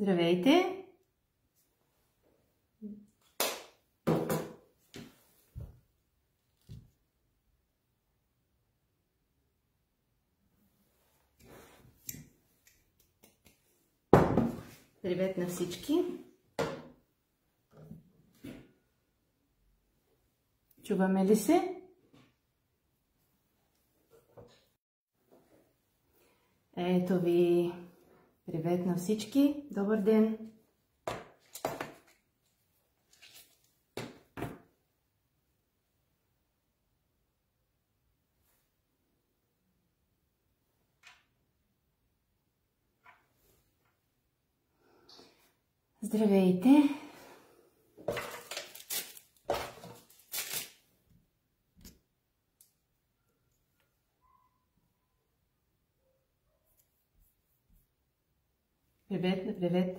Здравейте! Привет на всички! Чуваме ли се? Ето ви! Привет на всички! Добър ден! Здравейте! Привет, привет!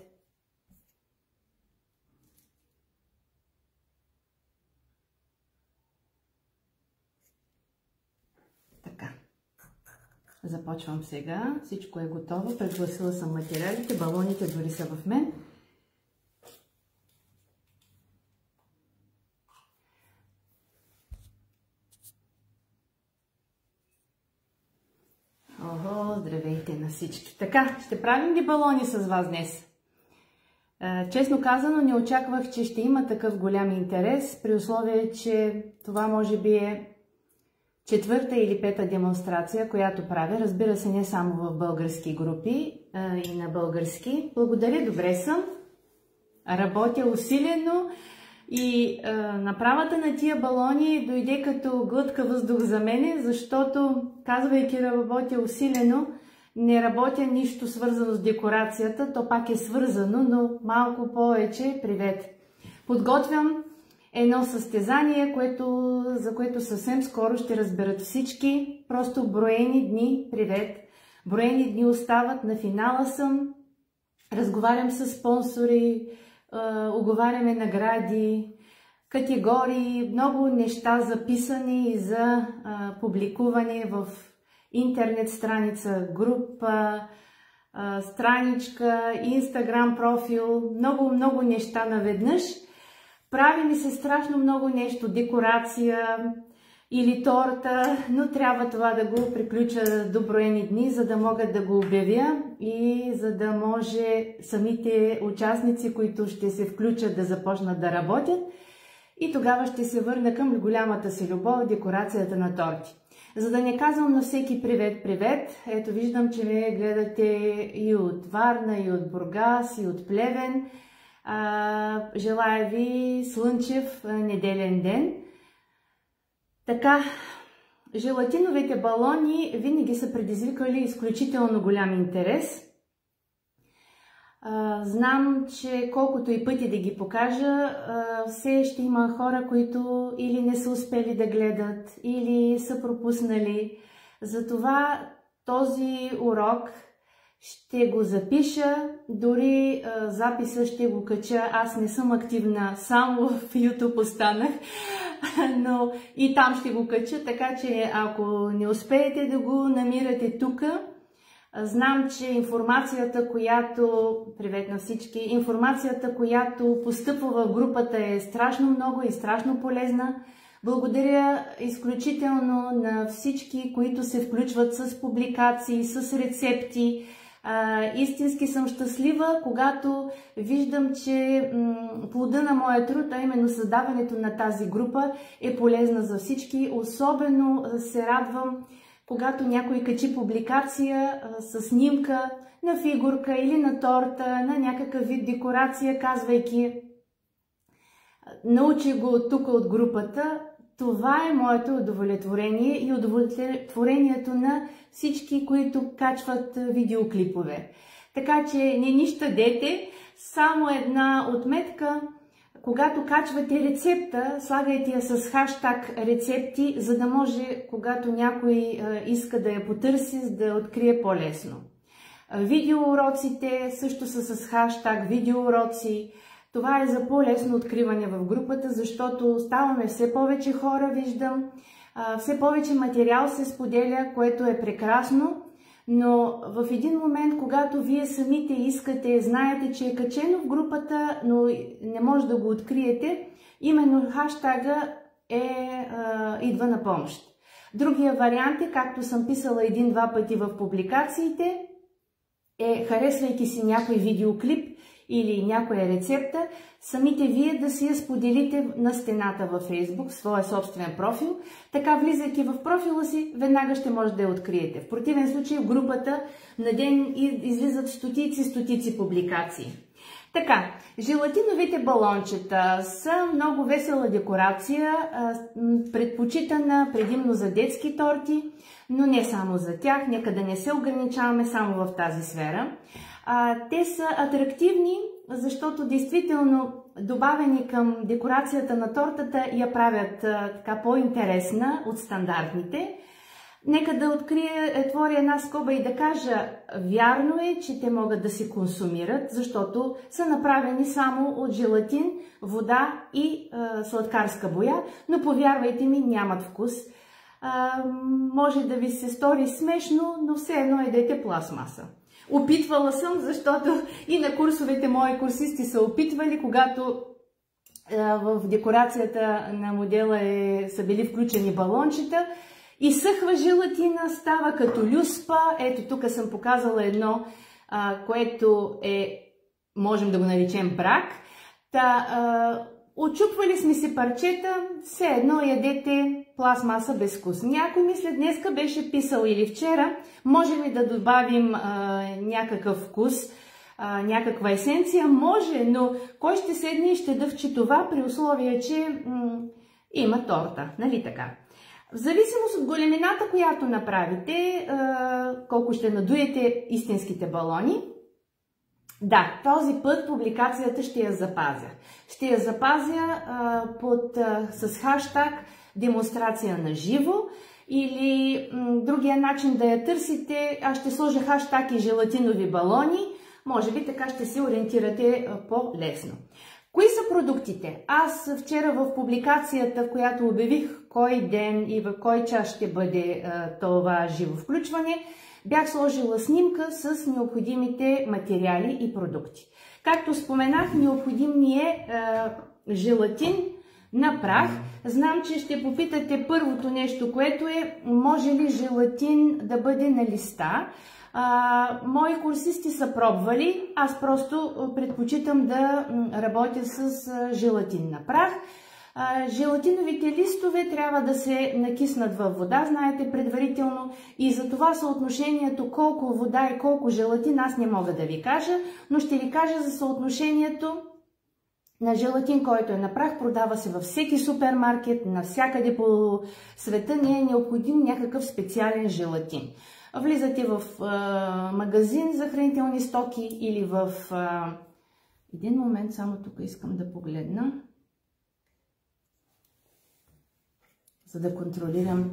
Така. Започвам сега. Всичко е готово. Предгласила съм материалите. Балоните дори са в мен. Ого, здравейте на всички! Така, ще правим ли балони с вас днес? Честно казано, не очаквах, че ще има такъв голям интерес, при условие, че това може би е четвърта или пета демонстрация, която правя. Разбира се, не само в български групи и на български. Благодаря, добре съм. Работя усилено. И направата на тия балони дойде като глътка въздух за мене, защото, казвайки работя усилено, не работя нищо свързано с декорацията, то пак е свързано, но малко повече. Привет! Подготвям едно състезание, за което съвсем скоро ще разберат всички. Просто броени дни, привет! Броени дни остават, на финала съм, разговарям с спонсори, уговаряме награди, категории, много неща записани за публикуване в интернет страница, група, страничка, инстаграм профил, много неща наведнъж. Прави ми се страшно много нещо, декорация или торта, но трябва това да го приключа до броени дни, за да мога да го обявя и за да може самите участници, които ще се включат, да започнат да работят. И тогава ще се върна към голямата си любов, декорацията на торти. За да не казвам на всеки привет, ето виждам, че ме гледате и от Варна, и от Бургас, и от Плевен. Желая ви слънчев неделен ден. Така, желатиновите балони винаги са предизвикали изключително голям интерес. Знам, че колкото и пъти да ги покажа, все ще има хора, които или не са успели да гледат, или са пропуснали. Затова този урок ще го запиша, дори записа ще го кача. Аз не съм активна, само в YouTube останах, но и там ще го кача, така че ако не успеете да го намирате тук, знам, че информацията, привет на всички, информацията, която постъпва в групата е страшно много и страшно полезна. Благодаря изключително на всички, които се включват с публикации, с рецепти. Истински съм щастлива, когато виждам, че плода на моя труд, а именно създаването на тази група, е полезна за всички. Особено се радвам, когато някой качи публикация с снимка на фигурка или на торта, на някакъв вид декорация, казвайки научи го тук от групата. Това е моето удовлетворение и удовлетворението на всички, които качват видеоклипове. Така че не ни щадете, само една отметка. Когато качвате рецепта, слагайте я с хаштаг рецепти, за да може, когато някой иска да я потърси, да я открие по-лесно. Видеоуроците също са с хаштаг видеоуроци. Това е за по-лесно откриване в групата, защото ставаме все повече хора, виждам. Все повече материал се споделя, което е прекрасно. Но в един момент, когато вие самите искате, знаете, че е качено в групата, но не може да го откриете, именно хаштага идва на помощ. Другия вариант е, както съм писала един-два пъти в публикациите, харесвайки си някой видеоклип или някоя рецепта, самите вие да си я споделите на стената във Facebook, своя собствен профил. Така, влизайки в профила си, веднага ще може да я откриете. В противен случай в групата на ден излизат стотици публикации. Така, желатиновите балончета са много весела декорация, предпочитана предимно за детски торти, но не само за тях, нека да не се ограничаваме само в тази сфера. Те са атрактивни, защото действително добавени към декорацията на тортата я правят така по-интересна от стандартните. Нека да отворя една скоба и да кажа, вярно е, че те могат да се консумират, защото са направени само от желатин, вода и сладкарска боя, но повярвайте ми, нямат вкус. Може да ви се стори смешно, но все едно едете пластмаса. Опитвала съм, защото и на курсовете мои курсисти са опитвали, когато в декорацията на модела са били включени балончета, изсъхва желатина, става като люспа. Ето тук съм показала едно, което можем да го наречем брак. Отчупвали сме си парчета, все едно ядете пластмаса без вкус. Някой мисля днеска беше писал или вчера, може ли да добавим някакъв вкус, някаква есенция? Може, но кой ще седне и ще дъвче това при условие, че има торта, нали така? В зависимост от големината, която направите, колко ще надуете истинските балони, да, този път публикацията ще я запазя. Ще я запазя с хаштаг демонстрация на живо или другия начин да я търсите, аз ще сложа хаштаг и желатинови балони, може би така ще се ориентирате по-лесно. Кои са продуктите? Аз вчера в публикацията, в която обявих кой ден и в кой час ще бъде това живо включване, бях сложила снимка с необходимите материали и продукти. Както споменах, необходим ни е желатин на прах. Знам, че ще попитате първото нещо, което може ли желатин да бъде на листа. Мои курсисти са пробвали, аз просто предпочитам да работя с желатин на прах. Желатиновите листове трябва да се накиснат във вода, знаете предварително, и за това съотношението колко вода и колко желатин аз не мога да ви кажа, но ще ви кажа за съотношението на желатин, който е на прах, продава се във всеки супермаркет, навсякъде по света, не е необходим някакъв специален желатин. Влизате в магазин за хранителни стоки или в... Един момент, само тук искам да погледна, за да контролирам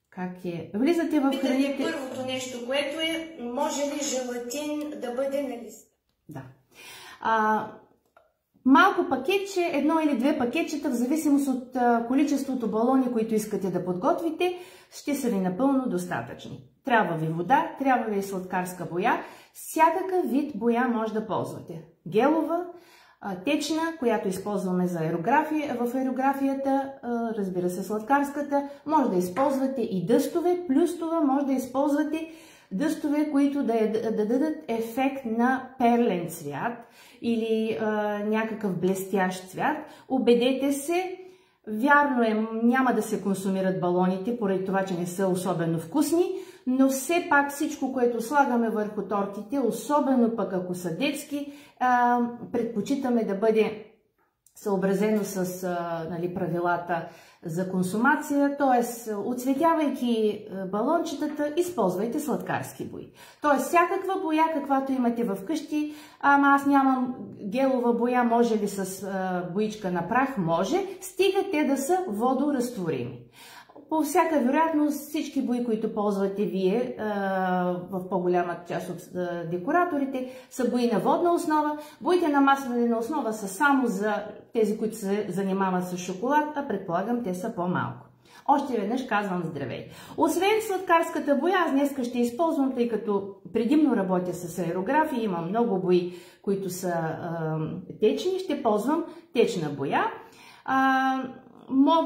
как е. Влизате в храните... Първото нещо, което може ли желатин да бъде на лист? Да. Малко пакетче, едно или две пакетчета, в зависимост от количеството балони, които искате да подготвите, ще са ви напълно достатъчни. Трябва ви вода, трябва ви сладкарска боя. Всякакъв вид боя може да ползвате. Гелова, течна, която използваме за аерография. В аерографията, разбира се, сладкарската, може да използвате и дъстове, плюс това може да използвате дъстове, които да дадат ефект на перлен цвят или някакъв блестящ цвят. Убедете се, вярно е, няма да се консумират балоните, поради това, че не са особено вкусни, но все пак всичко, което слагаме върху тортите, особено пък ако са детски, предпочитаме да бъде съобразено с правилата за консумация, т.е. оцветявайки балончетата, използвайте сладкарски бои. Т.е. всякаква боя, каквато имате в къщи, ама аз нямам гелова боя, може ли с боичка на прах? Може, стига те да са водоразтворими. По всяка вероятност всички бои, които ползвате вие в по-голямата част от декораторите, са бои на водна основа. Боите на маслена основа са само за тези, които се занимават с шоколад, а предполагам те са по-малко. Още веднъж казвам здравей! Освен сладкарската боя, аз днес ще използвам, тъй като предимно работя с аерографи, имам много бои, които са течни, ще ползвам течна боя.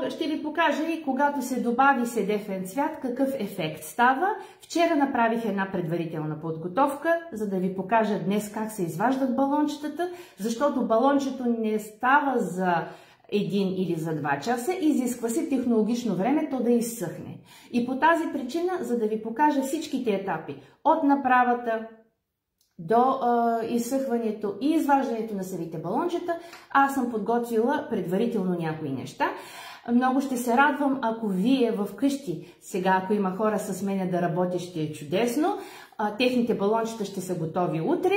Ще ви покажа и когато се добави седефен цвят, какъв ефект става. Вчера направих една предварителна подготовка, за да ви покажа днес как се изваждат балончетата, защото балончето не става за 1 или за 2 часа, изисква се технологично време то да изсъхне. И по тази причина, за да ви покажа всичките етапи, от направата до изсъхването и изваждането на самите балончета, аз съм подготвила предварително някои неща. Много ще се радвам, ако вие вкъщи, сега ако има хора с мене да работи, ще е чудесно. Техните балончета ще са готови утре.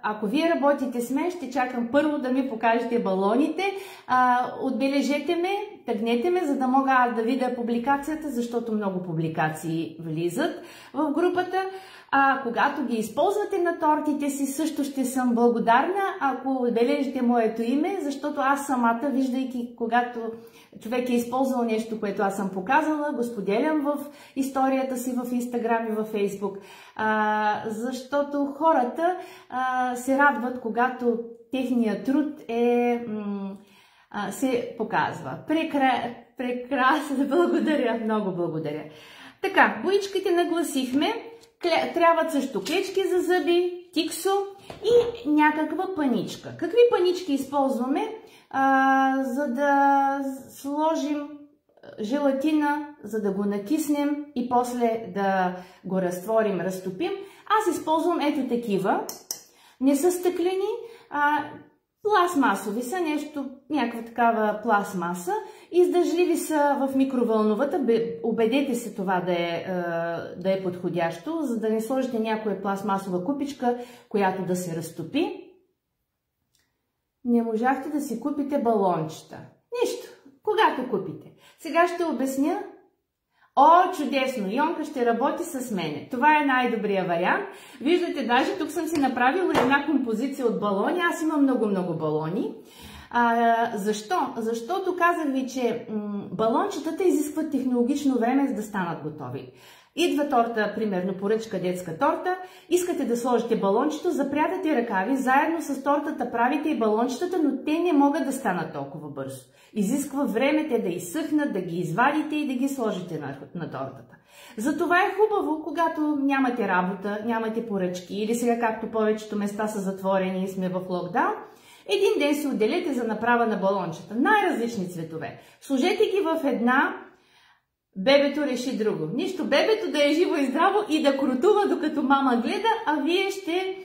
Ако вие работите с мен, ще чакам първо да ми покажете балоните. Отбележете ме, тъгнете ме, за да мога аз да видя публикацията, защото много публикации влизат в групата. Когато ги използвате на тортите си, също ще съм благодарна, ако отбележите моето име, защото аз самата, виждайки, когато човек е използвал нещо, което аз съм показала, го споделям в историята си в Инстаграм и в Фейсбук, защото хората се радват, когато техният труд се показва. Прекрасно, благодаря, много благодаря. Така, боичките нагласихме. Трябват също клечки за зъби, тиксо и някаква паничка. Какви панички използваме, за да сложим желатина, за да го накиснем и после да го разтворим, разтопим? Аз използвам ето такива. Не са стъклени, пластмасови са, някаква такава пластмаса. Издържливи са в микровълновата. Убедете се това да е подходящо, за да не сложите някоя пластмасова купичка, която да се разтопи. Не можахте да си купите балончета. Нищо, когато купите. Сега ще обясня. О, чудесно! Йонка ще работи с мене. Това е най-добрият вариант. Виждате, даже тук съм си направила една композиция от балони. Аз имам много балони. Защо? Защото казах ви, че балончетата изискват технологично време, за да станат готови. Идва торта, примерно поръчка детска торта, искате да сложите балончето, запрятате ръкави, заедно с тортата правите и балончетата, но те не могат да станат толкова бързо. Изисква време те да изсъхнат, да ги извадите и да ги сложите на тортата. Затова е хубаво, когато нямате работа, нямате поръчки или сега, както повечето места са затворени и сме в локдаун, един ден се отделете за направа на балончета. Най-различни цветове. Сложете ги в една, бебето реши друго. Нищо, бебето да е живо и здраво и да крутува докато мама гледа, а вие ще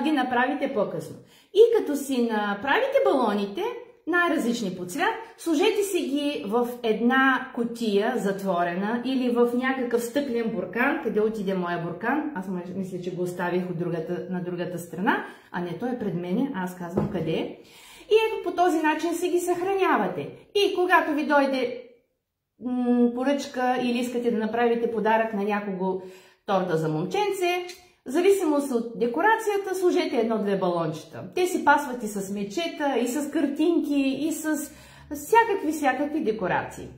ги направите по-късно. И като си направите балоните, най-различни по цвят, сложете си ги в една кутия затворена или в някакъв стъклен буркан. Къде отиде моя буркан? Аз мисля, че го оставих на другата страна, а не, той е пред мене, аз казвам къде е. И ето по този начин си ги съхранявате. И когато ви дойде поръчка или искате да направите подарък на някого, торта за момченце, в зависимост от декорацията, сложете едно-две балончета. Те си пасват и с мечета, и с картинки, и с всякакви декорации.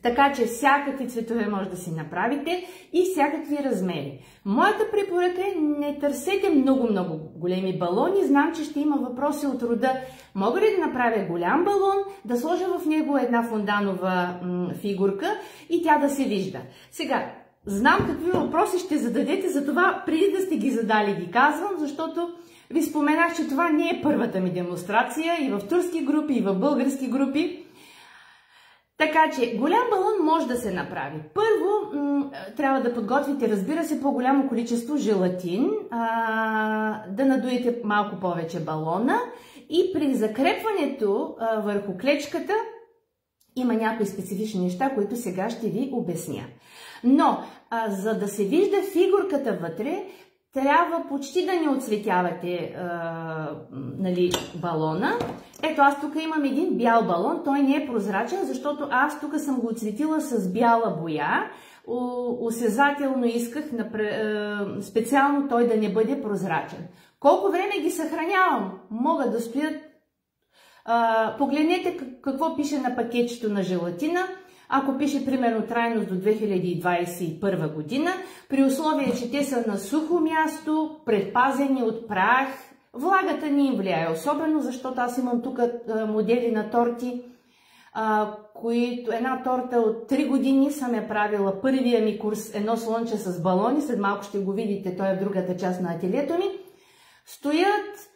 Така че всякакви цветове може да си направите и всякакви размери. Моята препоръка е: не търсете много големи балони. Знам, че ще има въпроси от рода: мога ли да направя голям балон, да сложа в него една фонданова фигурка и тя да се вижда? Сега, знам какви въпроси ще зададете, затова преди да сте ги задали ги казвам, защото ви споменах, че това не е първата ми демонстрация и в турски групи, и в български групи. Така че голям балон може да се направи. Първо трябва да подготвите, разбира се, по-голямо количество желатин, да надуете малко повече балона и при закрепването върху клечката има някои специфични неща, които сега ще ви обясня. Но за да се вижда фигурката вътре, трябва почти да не отцветявате балона. Ето, аз тук имам един бял балон, той не е прозрачен, защото аз тук съм го отцветила с бяла боя. Осезателно исках специално той да не бъде прозрачен. Колко време ги съхранявам? Могат да стоят. Погледнете какво пише на пакетчето на желатина. ако пише примерно трайност до 2021 година, при условие, че те са на сухо място, предпазени от прах, влагата не им влияе, особено защото аз имам тук модели на торти, една торта от 3 години съм я правила, първия ми курс, едно слънче с балони, след малко ще го видите, той е в другата част на ателието ми, стоят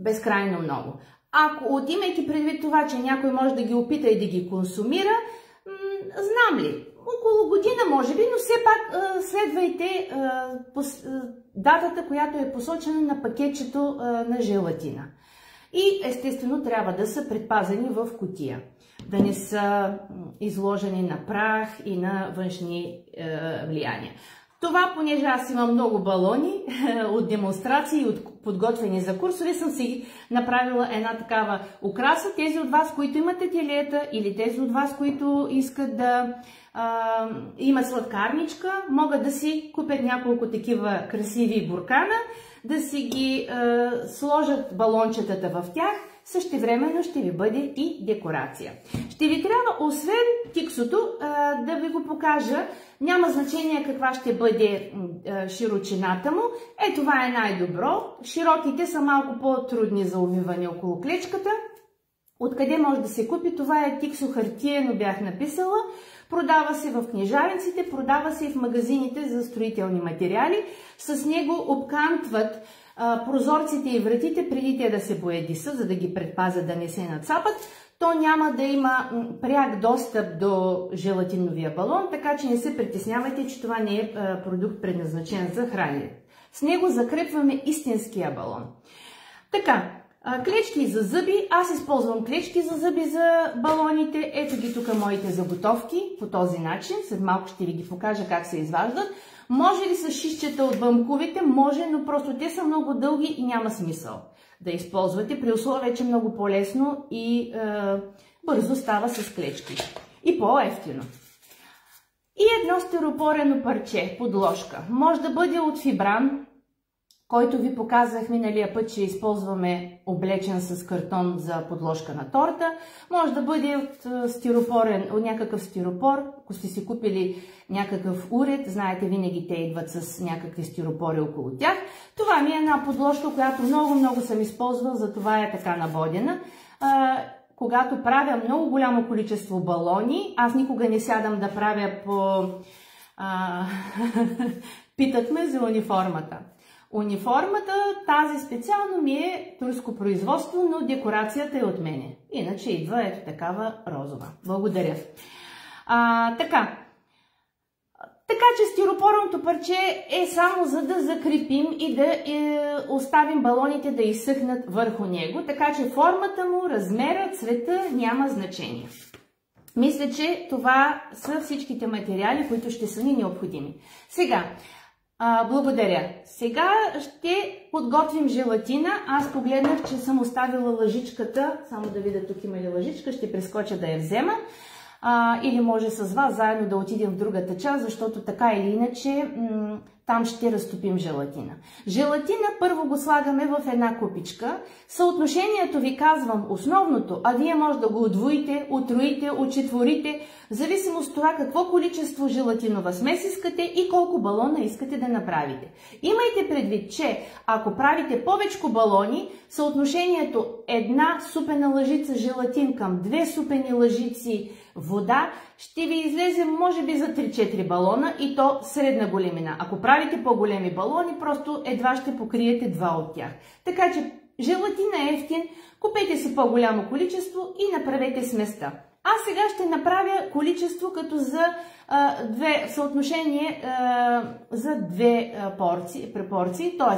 безкрайно много. Ако отимайки предвид това, че някой може да ги опита и да ги консумира, знам ли, около година може би, но все пак следвайте датата, която е посочена на пакетчето на желатина. И естествено трябва да са предпазени в кутия, да не са изложени на прах и на външни влияния. Това, понеже аз имам много балони от демонстрации, от подготвени за курсове, съм си направила една такава украса. Тези от вас, които имат ателиета, или тези от вас, които искат да имат сладкарничка, могат да си купят няколко такива красиви буркана, да си ги сложат балончетата в тях, същевременно ще ви бъде и декорация. Ще ви трябва, освен тиксото, да ви го покажа. Няма значение каква ще бъде широчината му. Това е най-добро. Широките са малко по-трудни за увиване около клечката. Откъде може да се купи? Това е тиксо хартиено, бях написала. Продава се в книжарниците, продава се и в магазините за строителни материали. С него обкантват прозорците и вратите преди те да се боядисат, за да ги предпазят да не се нацапат. То няма да има пряк достъп до желатиновия балон, така че не се притеснявайте, че това не е продукт предназначен за хранене. С него закрепваме истинския балон. Така, клечки за зъби. Аз използвам клечки за зъби за балоните. Ето ги тук моите заготовки по този начин. След малко ще ви ги покажа как се изваждат. Може ли с шишчета от бамковите? Може, но просто те са много дълги и няма смисъл да използвате, при условие, че много по-лесно и бързо става с клечки. И по-евтино. И едно стиропорено парче, подложка. Може да бъде от фибран, който ви показах миналия път, че използваме облечен с картон за подложка на торта. Може да бъде от стиропорен, от някакъв стиропор. Ако сте си купили някакъв уред, знаете, винаги те идват с някакви стиропори около тях. Това ми е една подложка, която много съм използвал, затова е така набодена. Когато правя много голямо количество балони, аз никога не сядам да правя по... Питат ме за униформата. Униформата, тази специално ми е турско производство, но декорацията е от мене. Иначе идва ето такава розова. Благодаря. Така че стиропорното парче е само за да закрепим и да оставим балоните да изсъхнат върху него. Така че формата му, размера, цвета няма значение. Мисля, че това са всичките материали, които ще са ни необходими. Сега, благодаря. Сега ще подготвим желатина. Аз погледнах, че съм оставила лъжичката. Само да видя, тук има ли лъжичка. Ще прескоча да я взема. Или може с вас заедно да отидем в другата част, защото така или иначе там ще разтопим желатина. Желатина първо го слагаме в една купичка. Съотношението ви казвам основното, а вие може да го удвоите, утроите, учетворите, в зависимост от това какво количество желатинова смес искате и колко балона искате да направите. Имайте предвид, че ако правите повечко балони, съотношението една супена лъжица желатин към 2 супени лъжици вода ще ви излезе може би за 3-4 балона и то средна големина. Ако правите по-големи балони, просто едва ще покриете 2 от тях. Така че желатин е евтин, купете си по-голямо количество и направете сместа. Аз сега ще направя количество като за съотношение за 2 пропорции, т.е.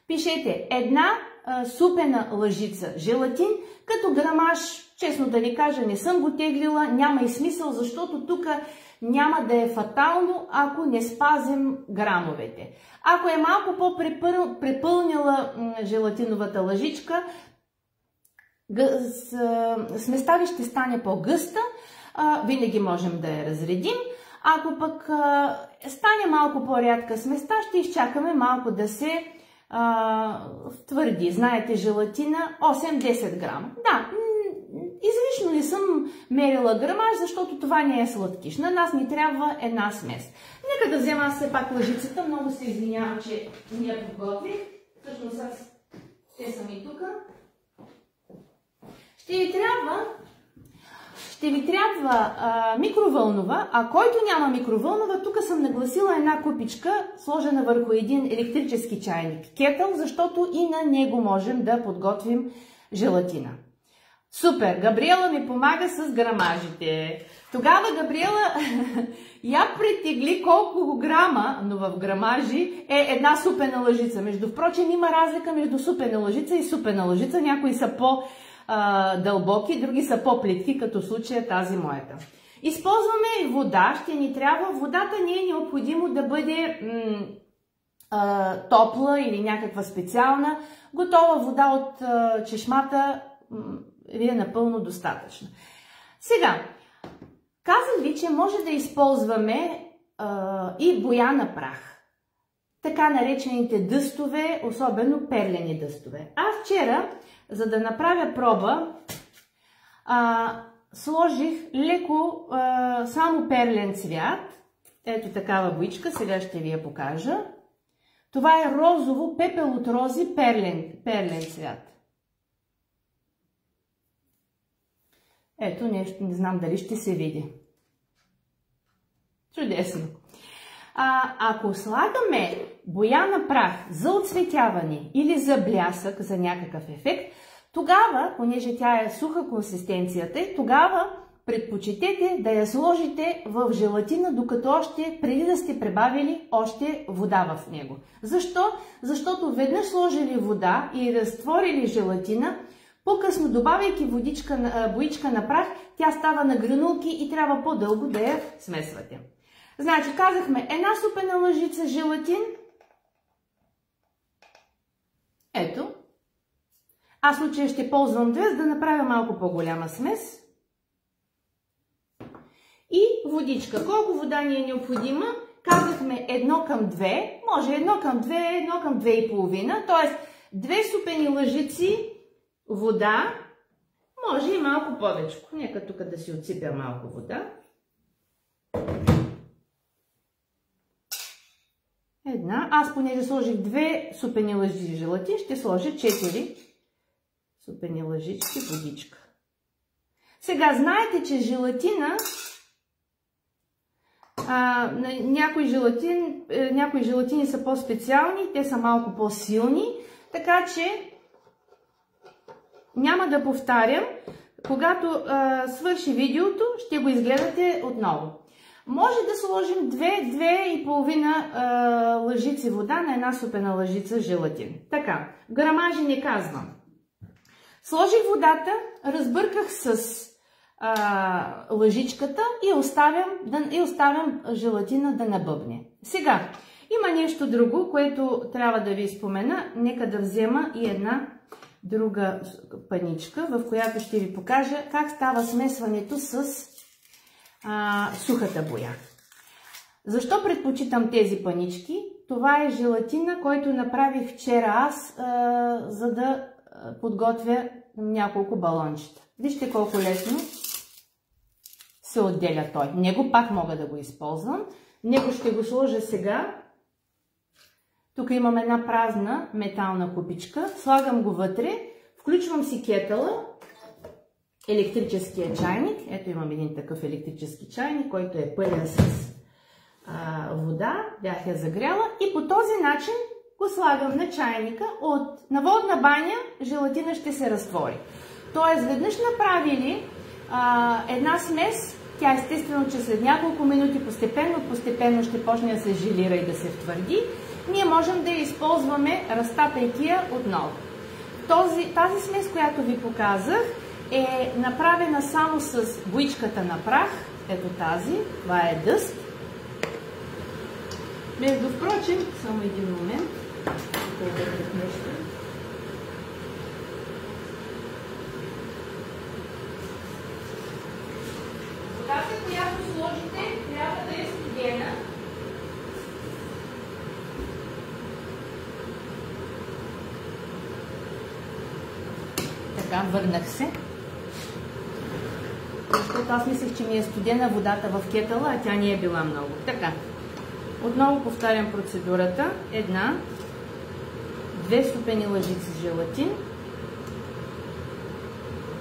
пишете една супена лъжица желатин, като грамаж, честно да ви кажа, не съм го теглила, няма и смисъл, защото тук няма да е фатално, ако не спазим грамовете. Ако е малко по-препълнила желатиновата лъжичка, сместа ви ще стане по-гъста, винаги можем да я разредим. Ако пък стане малко по-рядка сместа, ще изчакаме малко да се твърди. Знаете, желатина 8-10 грама. Да, излишно лично не съм мерила грамаж, защото това не е сладкиш. На нас ни трябва една смес. Нека да взема аз все пак лъжицата. Много се извинявам, че не я подготвих. Всъщност аз те са ми тук. Ще ви трябва микровълнова, а който няма микровълнова, тук съм нагласила една купичка, сложена върху един електрически чайник, кетъл, защото и на него можем да подготвим желатина. Супер! Габриела ми помага с грамажите. Тогава Габриела я притегли колко грама, но в грамажи е една супена лъжица. Между впрочем има разлика между супена лъжица и супена лъжица. Някои са по-дълбоки, други са по-плитки, като в случая тази моята. Използваме вода, ще ни трябва. Водата не е необходимо да бъде топла или някаква специална. Готова вода от чешмата ви е напълно достатъчна. Сега, казах ви, че може да използваме и боя на прах. Така наречените дъстове, особено перлени дъстове. Аз вчера, за да направя проба, сложих леко само перлен цвят. Ето такава боичка, сега ще ви я покажа. Това е розово, пепел от рози, перлен цвят. Ето нещо, не знам дали ще се види. Чудесно! Ако слагаме боя на прах за оцветяване или за блясък, за някакъв ефект, тогава, понеже тя е суха консистенцията, тогава предпочитете да я сложите в желатина, докато още, преди да сте прибавили още вода в него. Защо? Защото веднъж сложили вода и разтворили желатина, по-късно, добавяйки боичка на прах, тя става на гранулки и трябва по-дълго да я смесвате. Значи, казахме една супена лъжица желатин. Ето. Аз в случая ще ползвам две, за да направя малко по-голяма смес. И водичка. Колко вода ни е необходима? Казахме 1:2. Може 1:2, 1:2,5. Т.е. 2 супени лъжици вода. Може и малко повече. Нека тук да си отсипя малко вода. Една. Аз понеже сложих 2 супени лъжици желатин, ще сложа 4 супени лъжички водичка. Сега знаете, че желатина, някои желатини са по-специални, те са малко по-силни, така че няма да повтарям. Когато свърши видеото, ще го изгледате отново. Може да сложим 2-2,5 лъжици вода на една супена лъжица желатин. Така, грамажи не казвам. Сложих водата, разбърках с лъжичката и оставям желатина да набъбне. Сега, има нещо друго, което трябва да ви спомена. Нека да взема и една друга паничка, в която ще ви покажа как става смесването с сухата боя. Защо предпочитам тези панички? Това е желатина, който направих вчера аз, за да подготвя няколко балончета. Вижте колко лесно се отделя той. Него пак мога да го използвам. Него ще го сложа сега. Тук имам една празна метална купичка. Слагам го вътре. Включвам си кетъла. Електрическия чайник. Ето имам един такъв електрически чайник, който е пълен с вода. Бях я загряла. И по този начин го слагам на чайника. На водна баня желатина ще се разтвори. Тоест, веднъж направили една смес, тя естествено, че след няколко минути постепенно ще почне да се желира и да се втвърди. Ние можем да я използваме, разтапяйки я отново. Тази смес, която ви показах, е направена само с боичката на прах. Ето тази. Това е дъст. Между впрочем, само един момент. Водата, която сложите, трябва да е студена. Така, върнах се. защото аз мислех, че ми е студена водата в кетъла, а тя не е била много. Така, отново повтарям процедурата. 2 супени лъжици желатин,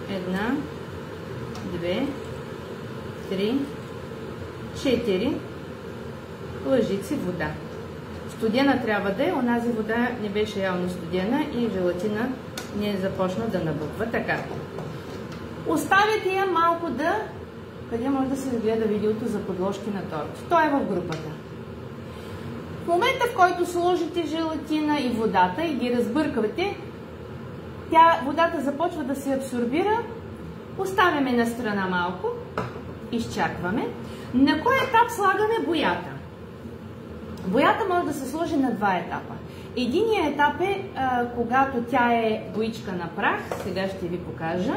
1, 2, 3, 4 лъжици вода. Студена трябва да е, онази вода не беше явно студена и желатина не започна да набъбва. Така. Оставяте я малко да... Къде може да се гледа видеото за подложки на торт? То е в групата. В момента, в който сложите желатина и водата и ги разбърквате, водата започва да се абсорбира, оставяме на страна малко, изчакваме. На кой етап слагаме боята? Боята може да се сложи на 2 етапа. Единият етап е, когато тя е боичка на прах, сега ще ви покажа.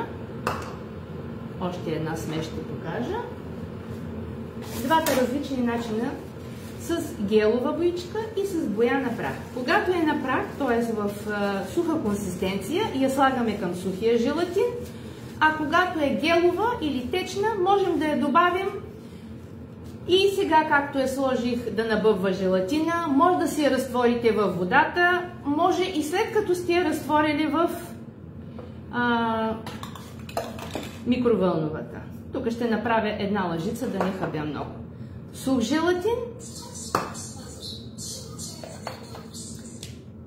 Още една смес ще покажа. Двата различни начина с гелова боичка и с боя на прах. Когато е на прах, т.е. в суха консистенция, я слагаме към сухия желатин, а когато е гелова или течна, можем да я добавим и сега, както я сложих да набъбва желатина, може да си я разтворите във водата, може и след като сте я разтворили в микровълновата. Тук ще направя една лъжица, да не хабя много. Сух желатин.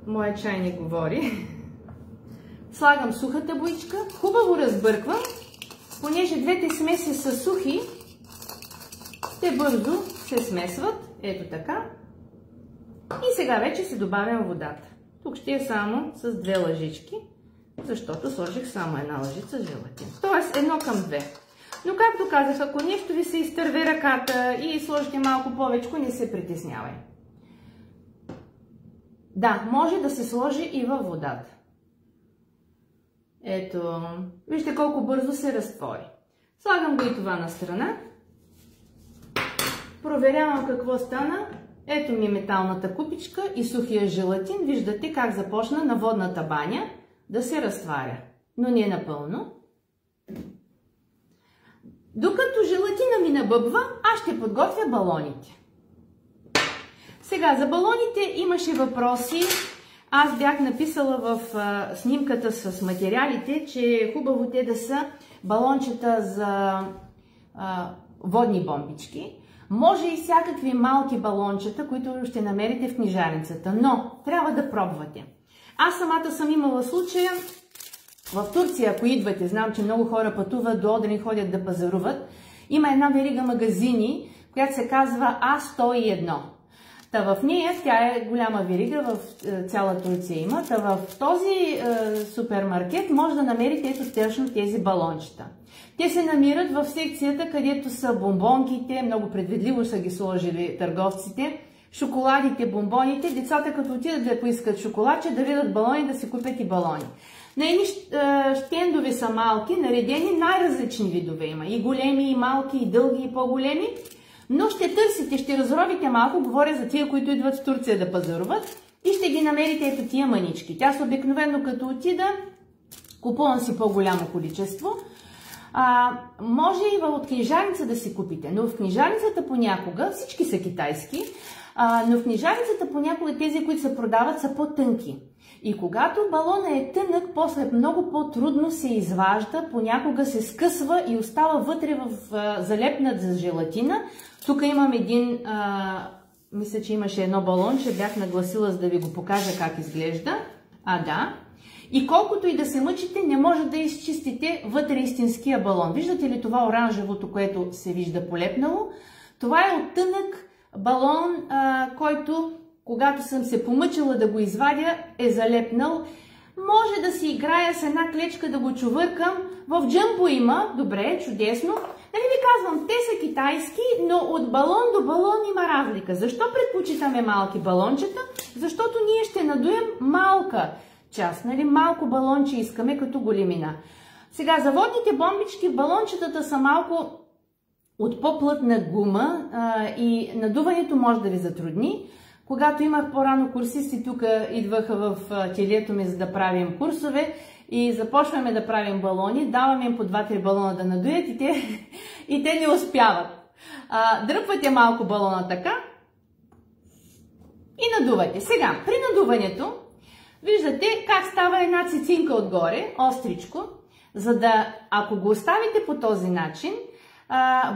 Моя чайник говори. Слагам сухата боичка, хубаво разбърквам, понеже двете смеси са сухи, те бързо се смесват, ето така. И сега вече си добавям водата. Тук ще е само с 2 лъжички, защото сложих само една лъжица желатин. Тоест 1 към 2. Но както казах, ако нещо ви се изтърве ръката и сложите малко повече, не се притеснявай. Да, може да се сложи и във водата. Ето, вижте колко бързо се разтвори. Слагам го и това на страна. Проверявам какво стана. Ето ми металната купичка и сухия желатин. Виждате как започна на водната баня да се разтваря. Но не е напълно. Докато желатина ми набъбва, аз ще подготвя балоните. Сега, за балоните имаше въпроси. Аз бях написала в снимката с материалите, че е хубаво те да са балончета за водни бомбички. Може и всякакви малки балончета, които ще намерите в книжарницата, но трябва да пробвате. Аз самата съм имала случая в Турция, ако идвате, знам, че много хора пътуват до Одрин, ходят да пазаруват. Има една верига магазини, която се казва А101. Та в нея, тя е голяма верига, в цяла Турция има, та в този супермаркет може да намерите ето точно тези балончета. Те се намират в секцията, където са бомбонките, много предвидливо са ги сложили търговците, шоколадите, бомбоните, децата като отидат да поискат шоколадче, да видят балони, да си купят и балони. На едни щендове са малки, наредени, най-различни видове има. И големи, и малки, и дълги, и по-големи. Но ще търсите, ще разровите малко, говоря за тия, които идват в Турция да пазаруват, и ще ги намерите ето тия манички. Тя са обикновено като отида, купувам си по-голямо количество. Може и от книжарница да си купите, но в книжарницата понякога, всички са китайски, но в книжарницата понякога тези, които се продават, са по-тънки. И когато балона е тънък, после много по-трудно се изважда, понякога се скъсва и остава вътре залепнат за желатина. Тук имам един, мисля, че имаше едно балонче, бях нагласила, за да ви го покажа как изглежда. Да. И колкото и да се мъчите, не може да изчистите вътре истинския балон. Виждате ли това оранжевото, което се вижда полепнало? Това е от тънък балон, който, когато съм се помъчила да го извадя, е залепнал. Може да си играя с една клечка да го чувъркам. В Джъмбо има, добре, чудесно. Нали ви казвам, те са китайски, но от балон до балон има разлика. Защо предпочитаме малки балончета? Защото ние ще надуем малка част, нали? Малко балонче искаме като големина. Сега, за водните бомбички, балончетата са малко от по-плътна гума и надуването може да ви затрудни. Когато имах по-рано курсисти, тук идваха в ателието ми, за да правим курсове и започваме да правим балони, даваме им по 2-3 балона да надуят и те не успяват. Дръпвате малко балона така и надувате. Сега, при надуването, виждате как става една цицинка отгоре, остричко, за да, ако го оставите по този начин,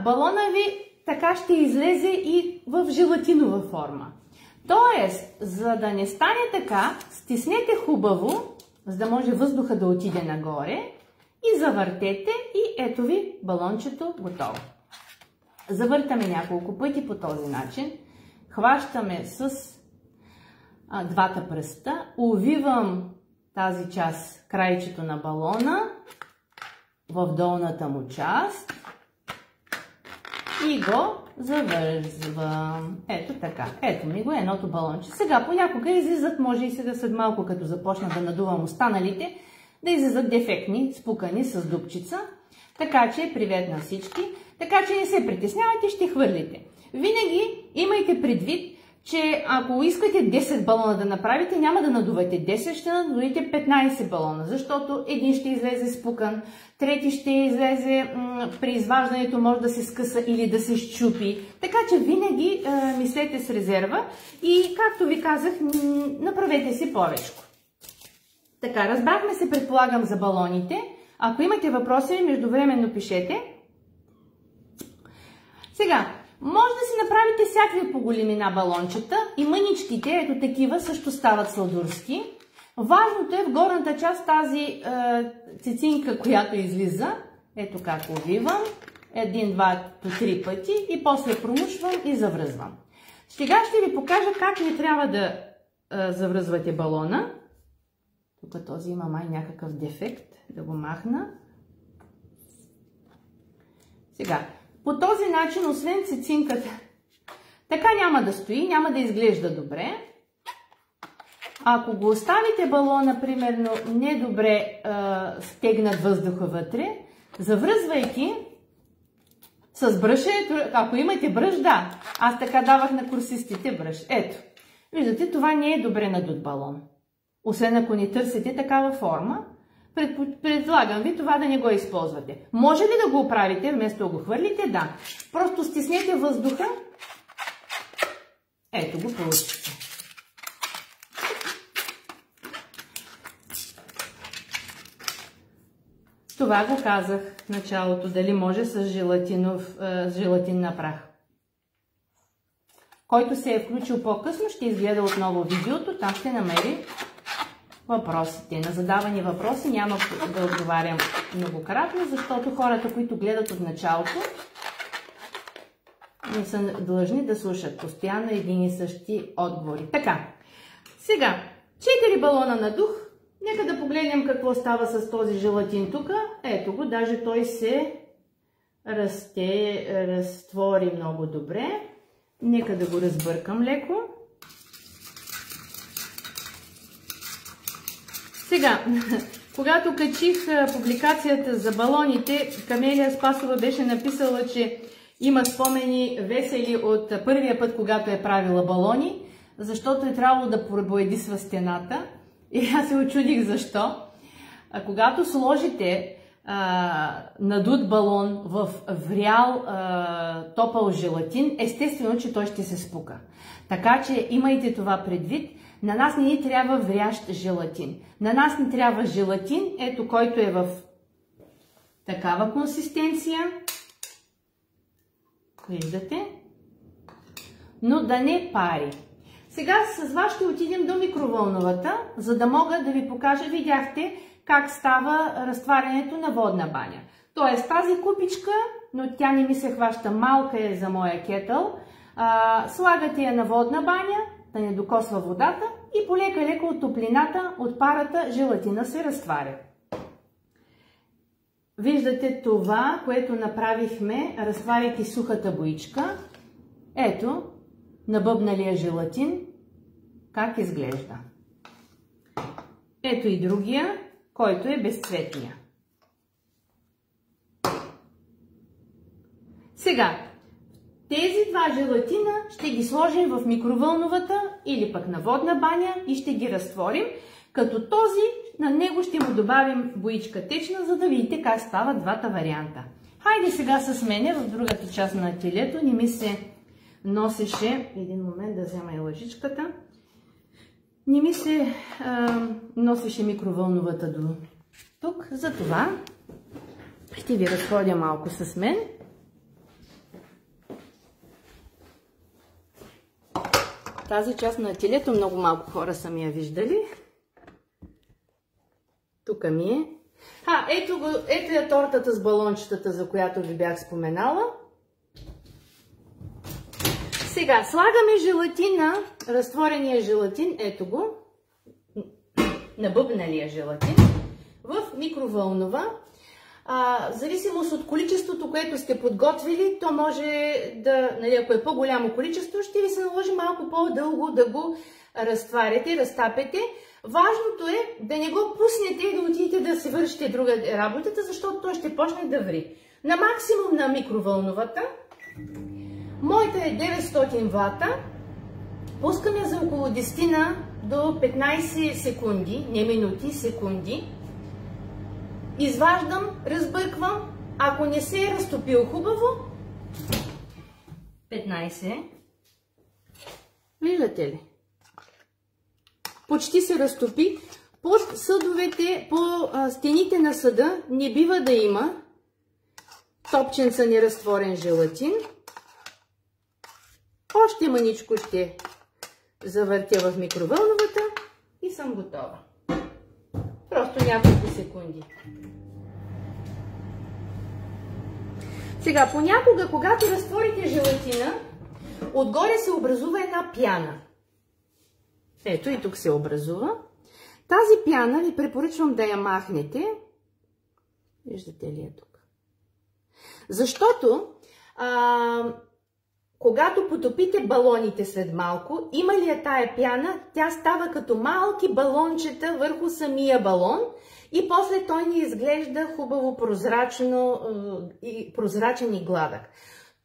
балона ви така ще излезе и в желатинова форма. Тоест, за да не стане така, стиснете хубаво, за да може въздуха да отиде нагоре и завъртете и ето ви балончето готово. Завъртаме няколко пъти по този начин, хващаме с двата пръста, увивам тази част, крайчето на балона в долната му част и го завързвам. Ето така. Ето ми го едното балонче. Сега понякога излизат, може и сега след малко, като започна да надувам останалите, да излизат дефектни, спукани с дупчица. Така че привет на всички. Така че не се притеснявайте, ще хвърлите. Винаги имайте предвид, че ако искате 10 балона да направите, няма да надувате 10, ще надувате 15 балона, защото един ще излезе спукан, трети ще излезе при изваждането, може да се скъса или да се счупи. Така че винаги мислете с резерва и, както ви казах, направете си повече. Така, разбрахме се, предполагам, за балоните. Ако имате въпроси, междувременно пишете. Сега, може да си направите всякакви по големина балончета и мъничките, ето такива, също стават сладурски. Важното е в горната част тази цицинка, която излиза, ето как увивам, 1, 2, 3 пъти и после промушвам и завръзвам. Сега ще ви покажа как не трябва да завръзвате балона. Тук този има май някакъв дефект, да го махна. Сега, по този начин, освен цицинката, така няма да стои, няма да изглежда добре. Ако го оставите балона, примерно, недобре стегнат въздуха вътре, завръзвайки с бръшето, ако имате бръш, да. Аз така давах на курсистите бръш. Ето, виждате, това не е добре надут балон. Освен ако не търсите такава форма, предлагам ви това да не го използвате. Може ли да го оправите, вместо да го хвърлите? Да. Просто стиснете въздуха. Ето го получите. Това го казах в началото, дали може с желатинна прах. Който се е включил по-късно, ще изгледа отново видеото, там ще намери въпросите. На задавани въпроси няма да отговарям многократно, защото хората, които гледат от началото, не са длъжни да слушат постоянно един и същи отговори. Така, сега 4 балона надух. Нека да погледнем какво става с този желатин тук. Ето го, даже той се разтвори много добре. Нека да го разбъркам леко. Сега, когато качих публикацията за балоните, Камелия Спасова беше написала, че има спомени весели от първия път, когато е правила балони, защото е трябвало да пробоядисва стената. И аз се очудих защо. Когато сложите надут балон в врял топъл желатин, естествено, че той ще се спука. Така че имайте това предвид. На нас не ни трябва врящ желатин. На нас не трябва желатин, ето който е в такава консистенция. Виждате? Но да не пари. Сега с вас ще отидем до микровълновата, за да мога да ви покажа, видяхте как става разтварянето на водна баня. Тоест тази купичка, но тя не ми се хваща, малка е за моя кетъл, слагате я на водна баня, да не докосва водата и полека-лека от топлината, от парата, желатина се разтваря. Виждате това, което направихме, разтваряйки сухата боичка. Ето, набъбналия желатин, как изглежда. Ето и другия, който е безцветния. Тези два желатина ще ги сложим в микровълновата или пък на водна баня и ще ги разтворим, като този на него ще му добавим боичка течна, за да видите как стават двата варианта. Хайде сега с мене в другата част на ателието, не ми се носеше, един момент да взема и лъжичката, не ми се носеше микровълновата до тук, затова ще ви разходя малко с мен. Тази част на ателието много малко хора са ми я виждали. Тук ми е. Ето я тортата с балончетата, за която ви бях споменала. Сега слагаме желатина, разтворения желатин, ето го, набъбналия желатин, в микровълнова. В зависимост от количеството, което сте подготвили, то може да, нали, ако е по-голямо количество, ще ви се наложи малко по-дълго да го разтваряте, разтапете. Важното е да не го пуснете и да отидете да си вършите друга работата, защото той ще почне да ври. На максимум на микровълновата, моята е 900 вата, пускаме за около 10 до 15 секунди, не минути, секунди. Изваждам, разбърквам, ако не се е разтопил хубаво, 15, виждате ли? Почти се разтопи. Под съдовете, по стените на съда не бива да има топченца неразтворен желатин. Още маничко ще завъртя в микровълновата и съм готова. Просто няколко секунди. Сега, понякога, когато разтворите желатина, отгоре се образува една пяна. Ето и тук се образува. Тази пяна ви препоръчвам да я махнете. Виждате ли е тук? Защото, когато потопите балоните след малко, има ли е тая пяна, тя става като малки балончета върху самия балон и после той ни изглежда хубаво прозрачен и гладък.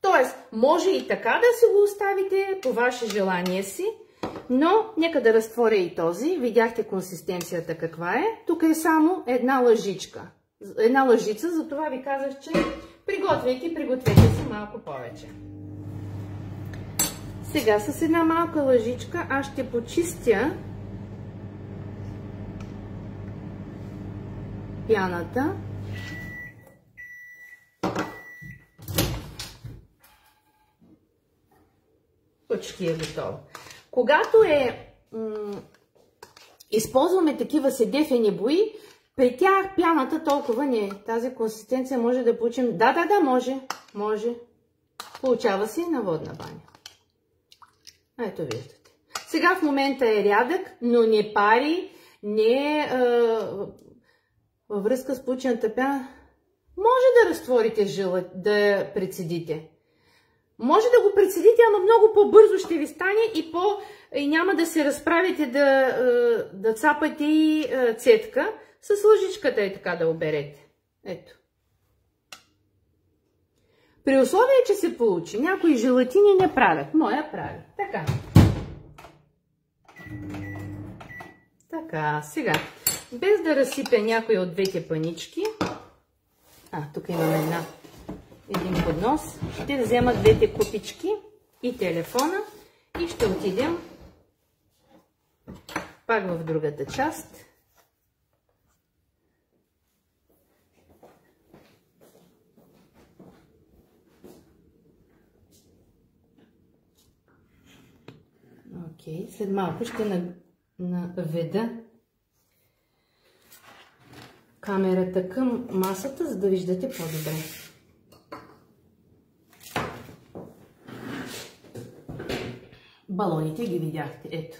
Тоест, може и така да си го оставите по ваше желание си, но нека да разтворя и този. Видяхте консистенцията каква е. Тук е само една лъжичка. Една лъжица, затова ви казах, че пригответе си малко повече. Сега с една малка лъжичка аз ще почистя пяната. Почти е готово. Когато използваме такива седефени бои, при тях пяната толкова не е. Тази консистенция може да получим. Да, може. Получава се и на водна баня. Ето виждате. Сега в момента е рядък, но не пари, не е във връзка с получената пяна. Може да разтворите да я прецедите. Може да го прецедите, ама много по-бързо ще ви стане и няма да се разправите да цапате и цетка. С лъжичката е така да оберете. Ето. При условие, че се получи. Някои желатини не правят. Моя прави. Така. Така, сега. Без да разсипя някой от двете панички. Тук имам един поднос. Ще взема двете купички и телефона и ще отидем пак в другата част. Окей, след малко ще наведа камерата към масата, за да виждате по-добре. Балоните ги видяхте, ето.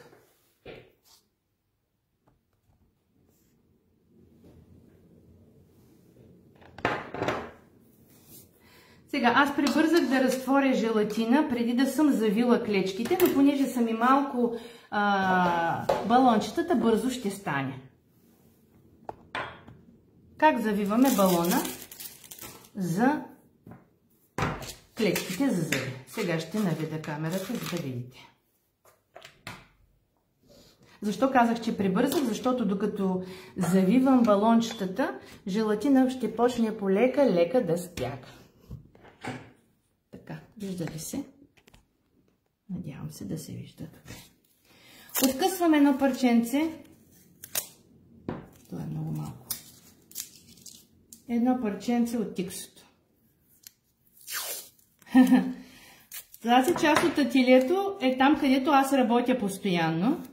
Сега, аз прибързах да разтворя желатина, преди да съм завила клечките, но понеже са ми малко балончетата, бързо ще стане. Как завиваме балона за клечките за зъби. Сега ще наведа камерата, за да видите. Защо казах, че прибързах? Защото докато завивам балончетата, желатина ще почне полека-лека да стяга. Така, вижда ли се? Надявам се да се вижда добре. Откъсвам едно парченце. Това е много малко. Едно парченце от тиксото. Тази част от ателието е там, където аз работя постоянно.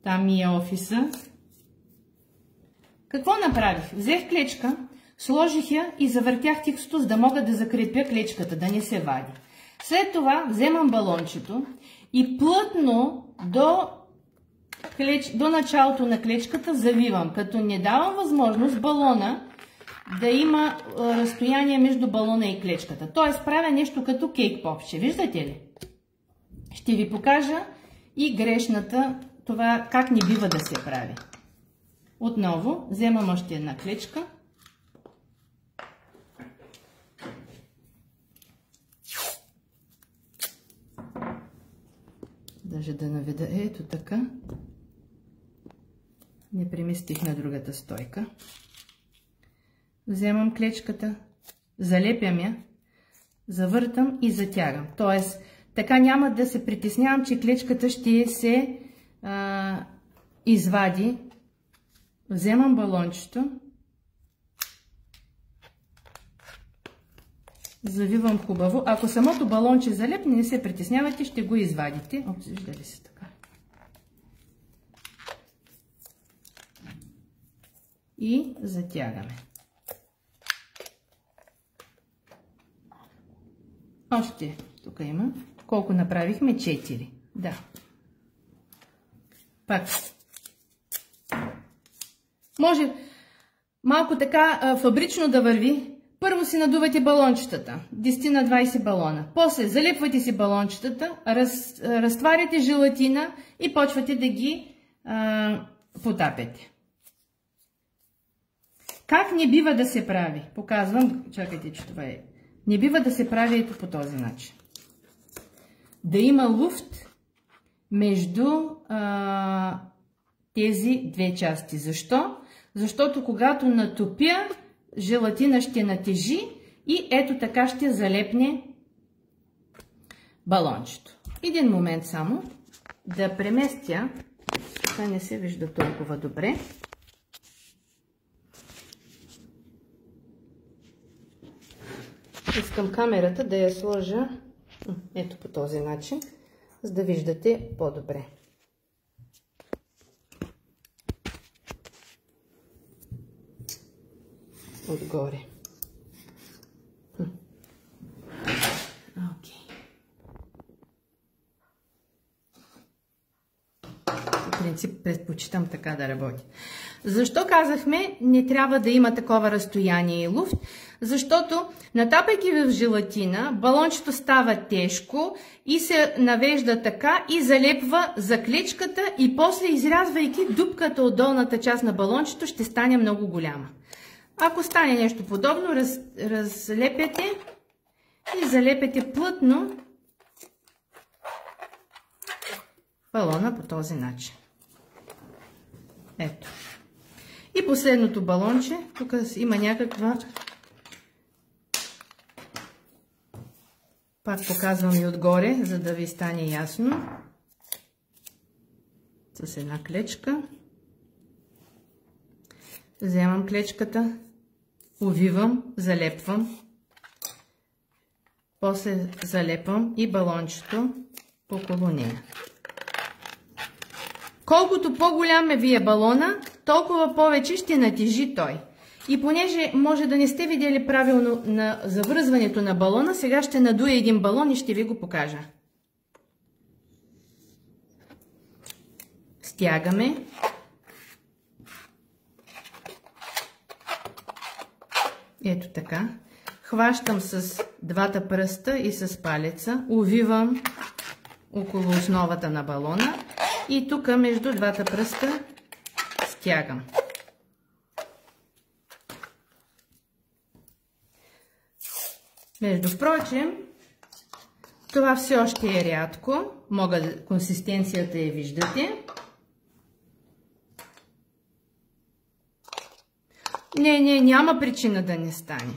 Там ми е офиса. Какво направих? Взех клечка, сложих я и завъртях тиксото, за да мога да закрепя клечката, да не се вади. След това вземам балончето и плътно до началото на клечката завивам, като не давам възможност балона да има разстояние между балона и клечката. Тоест правя нещо като кейк попче. Виждате ли? Ще ви покажа и грешната, това как не бива да се прави. Отново вземам още една клечка. Даже да наведа ето така. Не преместих на другата стойка. Вземам клечката, залепям я, завъртам и затягам. Тоест, така няма да се притеснявам, че клечката ще се извади. Вземам балончето, завивам хубаво. Ако самото балонче залепне, не се притеснявайте, ще го извадите. Виждали се така. И затягаме. Още тук има. Колко направихме? 4. Да. Пак. Може малко така фабрично да върви. Първо си надувате балончетата. 10 на 20 балона. После залепвате си балончетата, разтваряте желатина и почвате да ги потапяте. Как не бива да се прави? Показвам. Чакайте, че това е. Не бива да се прави ето по този начин. Да има луфт между тези две части. Защо? Защото когато натопя, желатина ще натежи и ето така ще залепне балончето. Един момент само да преместя. Това не се вижда толкова добре. Искам камерата да я сложа ето по този начин, за да виждате по-добре. Отгоре. Окей. В принцип предпочитам така да работя. Защо казахме не трябва да има такова разстояние и луфт? Защото натапайки в желатина, балончето става тежко и се навежда така и залепва за клечката и после изрязвайки дупката от долната част на балончето ще стане много голяма. Ако стане нещо подобно, разлепете и залепете плътно балона по този начин. Ето. И последното балонче, тук има някаква, пак показвам и отгоре, за да ви стане ясно, с една клечка. Вземам клечката, увивам, залепвам, после залепвам и балончето около нея. Колкото по-голям е вие балона, толкова повече ще натежи той. И понеже може да не сте видели правилно на завързването на балона, сега ще надуя един балон и ще ви го покажа. Стягаме. Ето така. Хващам с двата пръста и с палеца, увивам около основата на балона и тук между двата пръста стягам. Между прочим, това все още е рядко. Консистенцията я виждате. Няма причина да не стане.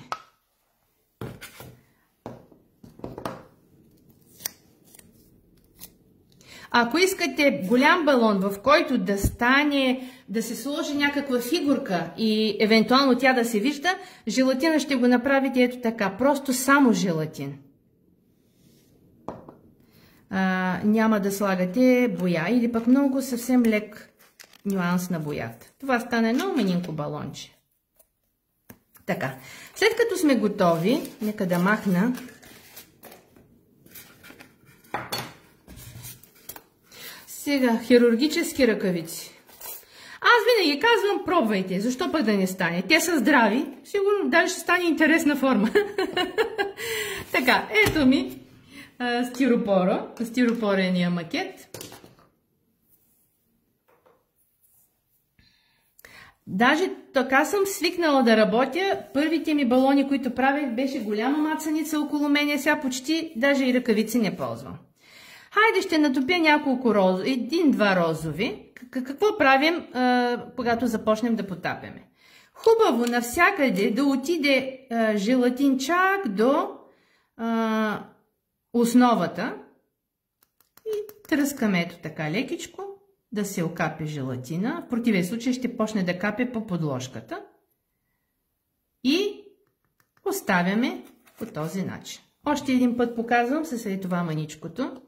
Ако искате голям балон, в който да стане, да се сложи някаква фигурка и евентуално тя да се вижда, желатина ще го направите ето така, просто само желатин. Няма да слагате боя или пък много съвсем лек нюанс на боята. Това стане едно манинко балонче. Така, след като сме готови, нека да махна. Сега, хирургически ръкавици. Аз винаги казвам, пробвайте, защо пък да не стане? Те са здрави, сигурно даже ще стане интересна форма. Така, ето ми стиропорения макет. Даже така съм свикнала да работя. Първите ми балони, които правех, беше голяма мацаница около мен, сега почти даже и ръкавици не ползвам. Хайде ще натопя няколко розови, един-два розови. Какво правим, когато започнем да потапяме? Хубаво навсякъде да отиде желатин чак до основата и тръскаме ето така лекичко, да се окапе желатина. В противен случай ще почне да капе по подложката и оставяме по този начин. Още един път показвам с това маничкото.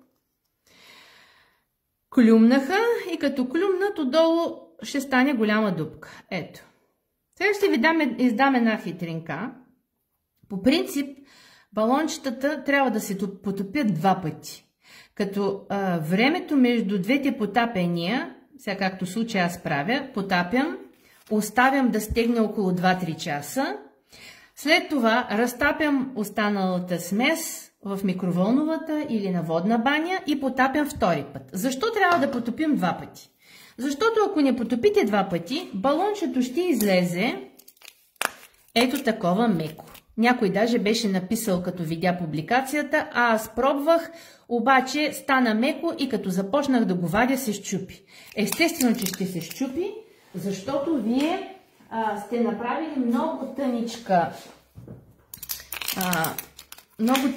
Клюмнаха и като клюмнат отдолу ще стане голяма дупка. Ето. Сега ще ви издам една хитринка. По принцип балончетата трябва да се потопят два пъти. Като времето между двете потапения, сега както случай аз правя, потапям, оставям да стегне около 2-3 часа. След това разтапям останалата смес в микровълновата или на водна баня и потапям втори път. Защо трябва да потопим два пъти? Защото ако не потопите два пъти, балончето ще излезе ето такова меко. Някой даже беше написал, като видя публикацията, а аз пробвах, обаче стана меко и като започнах да го вадя, се счупи. Естествено, че ще се счупи, защото вие сте направили много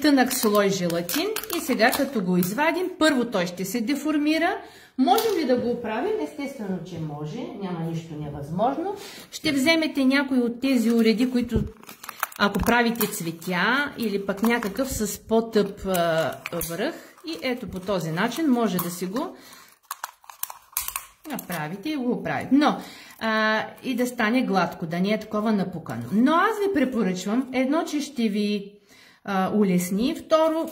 тънък слой желатин и сега като го извадим, първо той ще се деформира. Можем ли да го оправим? Естествено, че може, няма нищо невъзможно. Ще вземете някой от тези уреди, които ако правите цветя или пък някакъв с по-тъп връх и ето по този начин може да си го направите и го оправите. Но и да стане гладко, да не е такова напукано. Но аз ви препоръчвам едно, че ще ви улесни. Второ,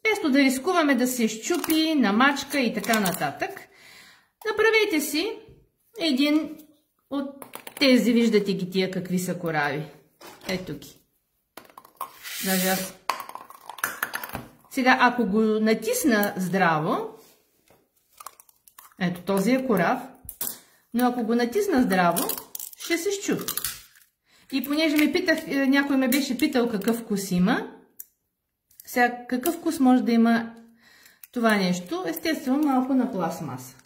вместо да рискуваме да се счупи, намачка и така нататък, направете си един от тези, виждате ги тия какви са корави. Ето ги. Сега, ако го натисна здраво, ето този е корав, но ако го натисна здраво, ще се счупи. И понеже някой ме беше питал какъв вкус има, сега какъв вкус може да има това нещо? Естествено, малко на пластмаса.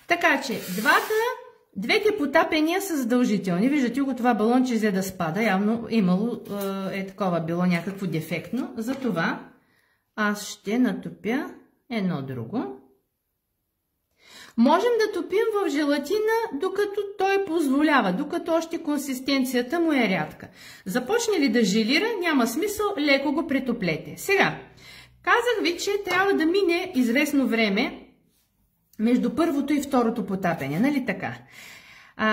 Така че, двете потапения са задължителни. Виждате го, това балонче взе да спада. Явно имало такова било някакво дефектно. Затова аз ще натопя едно друго. Можем да топим в желатина, докато той позволява, докато още консистенцията му е рядка. Започне ли да желира, няма смисъл, леко го притоплете. Сега, казах ви, че трябва да мине известно време между първото и второто потапяне, нали така?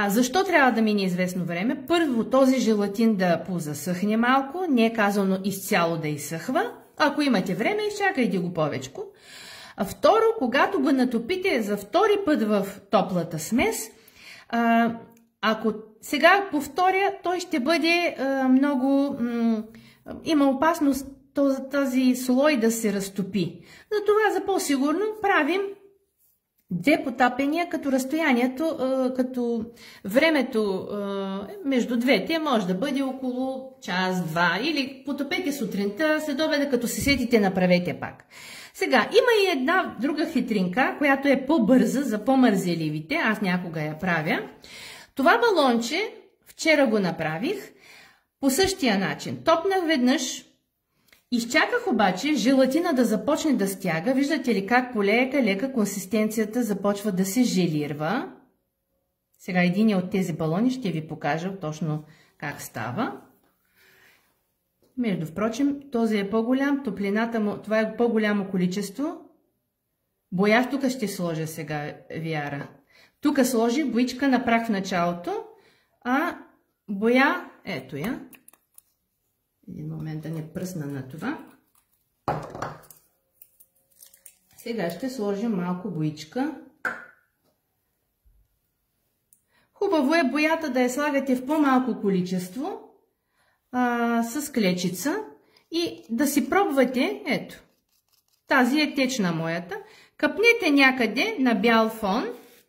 Защо трябва да мине известно време? Първо, този желатин да позасъхне малко, не е казано изцяло да изсъхва. Ако имате време, изчакайте го повечко. Второ, когато го натопите за втори път в топлата смес, ако сега повторя, той ще бъде много... има опасност този слой да се разтопи. Затова за по-сигурно правим 2 потапения, като разстоянието, като времето между двете може да бъде около час-два, или потопете сутринта, следобеда, като се сетите, направете пак. Сега, има и една друга хитринка, която е по-бърза за по-мързеливите, аз някога я правя. Това балонче, вчера го направих по същия начин. Топнах веднъж, изчаках обаче желатина да започне да стяга. Виждате ли как полека консистенцията започва да се желирва. Сега един от тези балони ще ви покажа точно как става. Между впрочем, този е по-голям, топлината му, това е по-голямо количество. Боя тук ще сложа сега, Вяра. Тук сложи боичка на прах в началото, а боя, ето я. Един момент да не пръсна на това. Сега ще сложим малко боичка. Хубаво е боята да я слагате в по-малко количество, с клечица и да си пробвате, ето, тази е течна моята, къпнете някъде на бял фон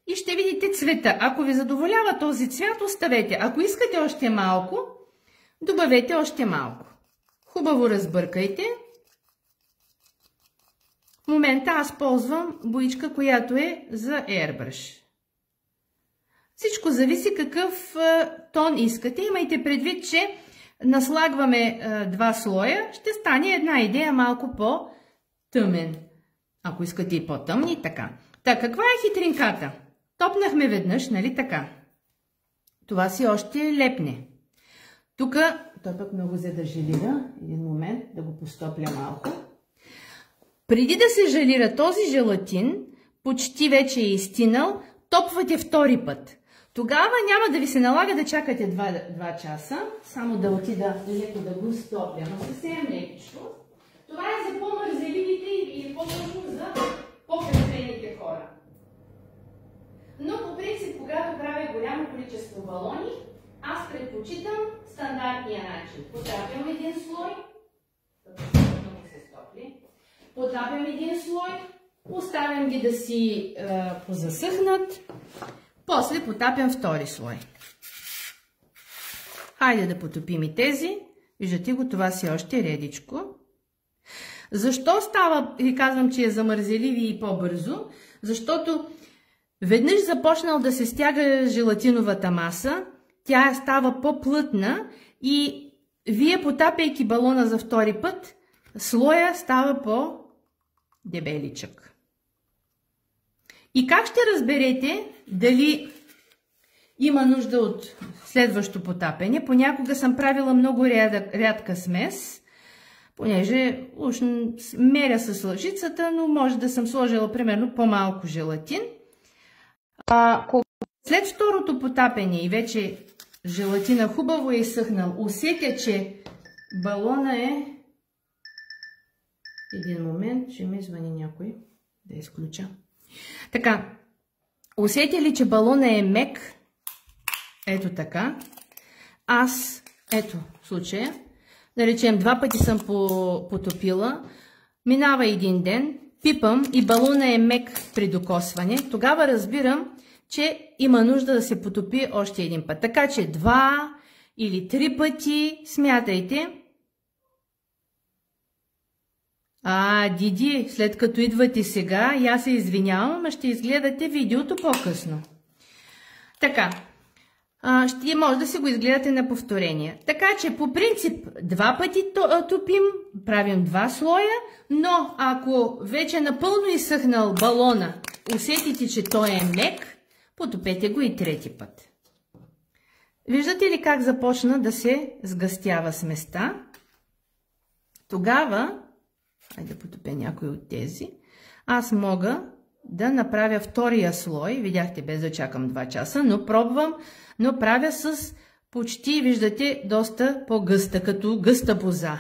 и ще видите цвета. Ако ви задоволява този цвят, оставете. Ако искате още малко, добавете още малко. Хубаво разбъркайте. В момента аз ползвам боичка, която е за airbrush. Всичко зависи какъв тон искате. Имайте предвид, че наслагваме 2 слоя, ще стане една идея малко по-тъмен. Ако искате и по-тъмни, така. Та, каква е хитринката? Топнахме веднъж, нали така? Това си още лепне. Тук, той пък много взе да желира. Един момент, да го постопля малко. Преди да се желира този желатин, почти вече е изтинал, топвате втори път. Тогава няма да ви се налага да чакате 2 часа, само да отида леко да го стопля, но съвсем лекичко. Това е за по-мързеливите или по-точно за по-кръстените хора. Но по принцип, когато правя голямо количество балони, аз предпочитам стандартния начин. Потапям един слой, много се стопли, потапям един слой, оставям ги да си позасъхнат. После потапям втори слой. Хайде да потопим и тези. Виждате го, това си още редичко. Защо става, ви казвам, че е замързеливи и по-бързо? Защото веднъж започнал да се стяга желатиновата маса, тя става по-плътна и вие, потапяйки балона за втори път, слоя става по-дебеличък. И как ще разберете дали има нужда от следващо потапяне? Понякога съм правила много рядка смес, понеже уж меря с лъжицата, но може да съм сложила примерно по-малко желатин. След второто потапяне и вече желатина хубаво е изсъхнал, усетя, че балона е... Един момент, ще ми звъни някой, да изключа. Така, усетя ли, че балона е мек? Ето така. Аз, ето в случая, да речем 2 пъти съм потопила, минава един ден, пипам и балона е мек при докосване, тогава разбирам, че има нужда да се потопи още един път. Така че 2 или 3 пъти смятайте. Диди, след като идвате сега, и аз се извинявам, ще изгледате видеото по-късно. Така, ще може да си го изгледате на повторение. Така че по принцип 2 пъти топим, правим 2 слоя, но ако вече напълно изсъхнал балона, усетите, че той е мек, потопете го и 3 път. Виждате ли как започна да се сгъстява сместа? Тогава, хайде да потопя някой от тези, аз мога да направя втория слой, видяхте без да чакам 2 часа, но пробвам, но правя с почти, виждате, доста по-гъста, като гъста боза.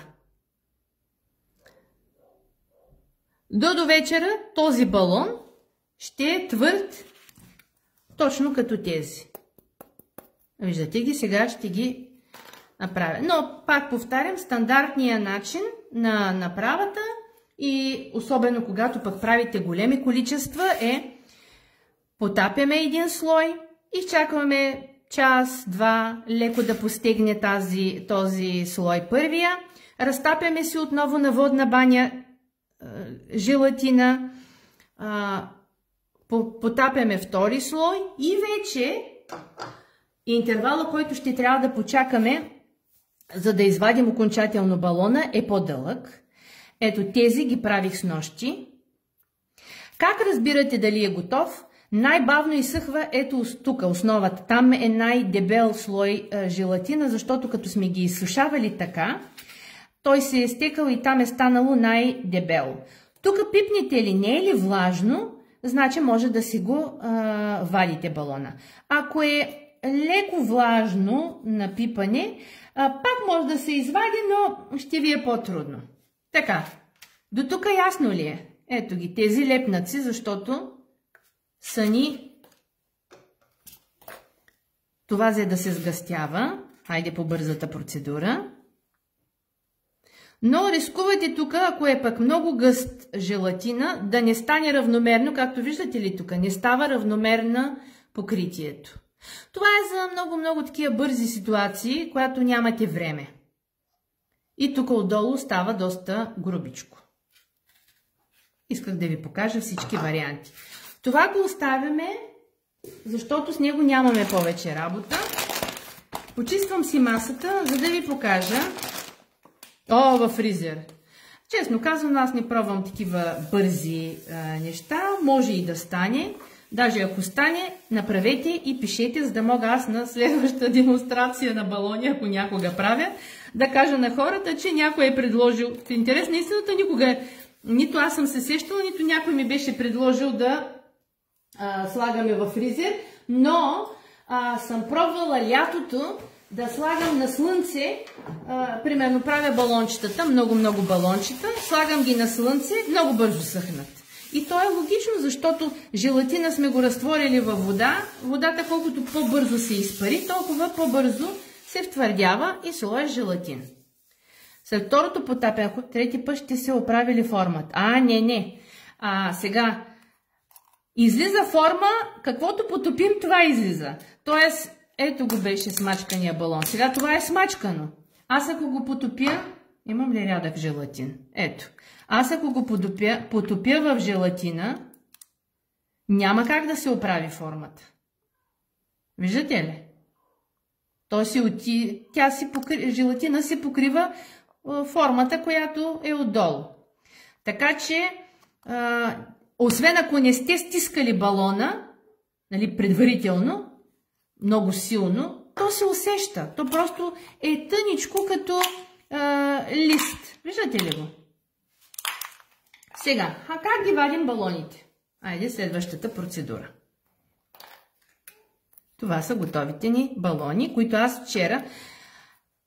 До вечера този балон ще е твърд, точно като тези. Виждате ги, сега ще ги направя. Но, пак повтарям, стандартния начин на направата и особено когато пък правите големи количества е Потапяме един слой, изчакваме час, два, леко да постигне този слой първия. Разтапяме си отново на водна баня желатина. Потапяме втори слой и вече интервала, който ще трябва да почакаме, за да извадим окончателно балона, е по-дълъг. Ето тези ги правих снощи. Как разбирате дали е готов? Най-бавно изсъхва ето тук, основата. Там е най-дебел слой желатина, защото като сме ги изсушавали така, той се е стекал и там е станало най-дебело. Тук пипнете ли, не е ли влажно, значи може да си го вадите балона. Ако е леко влажно на пипане, пак може да се извади, но ще ви е по-трудно. Така, до тук ясно ли е? Ето ги, тези лепнаци, защото са ни това за да се сгъстява. Хайде по бързата процедура. Но рискувате тук, ако е пък много гъст желатина, да не стане равномерно, както виждате ли тук, не става равномерно покритието. Това е за много такива бързи ситуации, когато нямате време. И тук отдолу става доста грубичко. Исках да ви покажа всички варианти. Това го оставяме, защото с него нямаме повече работа. Почиствам си масата, за да ви покажа. Във фризер. Честно казвам, аз не пробвам такива бързи неща. Може и да стане. Даже ако стане, направете и пишете, за да мога аз на следващата демонстрация на балони, ако някога правя, да кажа на хората, че някой е предложил. В интерес на истината никога, нито аз съм се сещала, нито някой ми беше предложил да слагаме във фризер, но съм пробвала лятото да слагам на слънце, примерно правя балончетата, много балончета, слагам ги на слънце, много бързо съхнат. И то е логично, защото желатина сме го разтворили във вода. Водата колкото по-бързо се изпари, толкова по-бързо се втвърдява и се лои желатин. След второто потапяне, трети път ще се оправили формата. Не. Сега, излиза форма, каквото потопим, това излиза. Тоест, ето го беше смачкания балон. Сега това е смачкано. Аз ако го потопя, имам ли рядък желатин? Ето. Аз ако го потопя в желатина, няма как да се оправи формата. Виждате ли? Желатина си покрива формата, която е отдолу. Така че, освен ако не сте стискали балона, нали, предварително, много силно, то се усеща. То просто е тъничко като лист. Виждате ли го? Сега, как ги вадим балоните? Айде следващата процедура. Това са готовите ни балони, които аз вчера...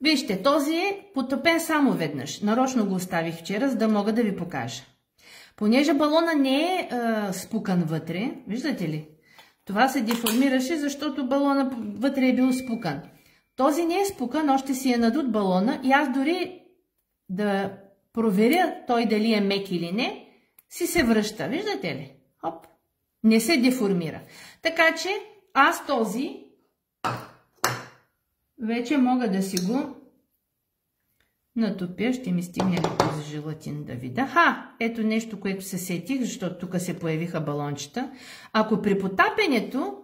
Вижте, този е потопен само веднъж. Нарочно го оставих вчера, за да мога да ви покажа. Понеже балона не е спукан вътре, виждате ли? Това се деформираше, защото балона вътре е бил спукан. Този не е спукан, още си е надут балона и аз дори да проверя той дали е мек или не, си се връща. Виждате ли? Хоп! Не се деформира. Така че аз този вече мога да си го натопя. Ще ми стигне ли този желатин да видя. Ето нещо, което се сетих, защото тук се появиха балончета. Ако при потапянето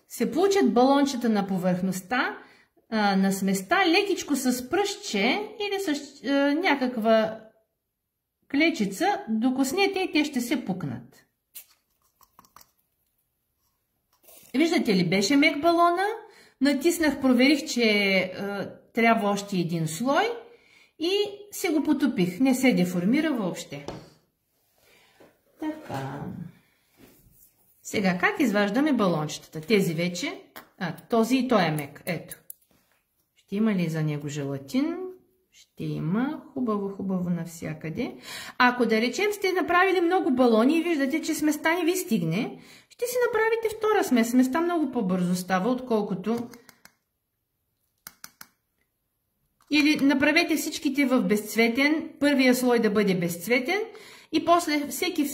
се получат балончета на повърхността, на сместа, лекичко с пръстче или с някаква клечица, докоснете и те ще се пукнат. Виждате ли, беше мек балона, натиснах, проверих, че трябва още един слой и си го потопих. Не се деформира въобще. Така. Сега, как изваждаме балончетата? Тези вече, този и той е мек. Ето. Ще има ли за него желатин? Ще има. Хубаво навсякъде. Ако да речем сте направили много балони и виждате, че сместа не ви стигне, ще си направите втора смес. Сместа много по-бързо става, отколкото... Или направете всичките в безцветен, първия слой да бъде безцветен и после всеки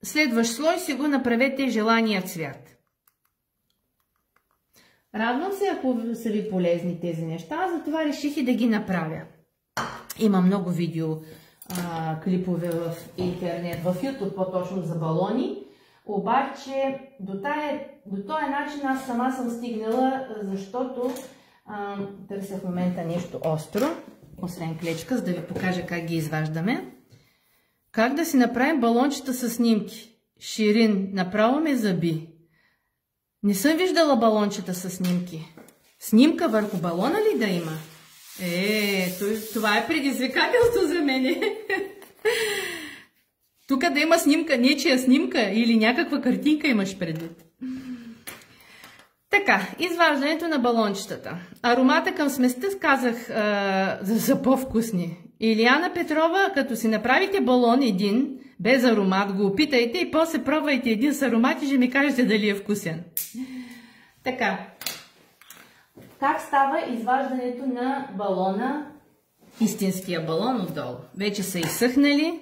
следващ слой си го направете желания цвят. Радвам се, ако са ви полезни тези неща, затова реших и да ги направя. Има много видео, клипове в интернет, в YouTube по-точно за балони, обаче до този начин аз сама съм стигнала, защото търся в момента нещо остро, освен клечка, за да ви покажа как ги изваждаме. Как да си направим балончета с снимки? Ширин, направо ме заби. Не съм виждала балончета с снимки. Снимка върху балона ли да има? Това е предизвикателство за мене. Тук да има снимка, нечия снимка или някаква картинка имаш предвид. Така, изваждането на балончетата. Аромата към сместа казах за по-вкусни. Илияна Петрова, като си направите балон един, без аромат, го опитайте и после пробвайте един с аромат и ще ми кажете дали е вкусен. Така, как става изваждането на балона, истинския балон отдолу? Вече са изсъхнали.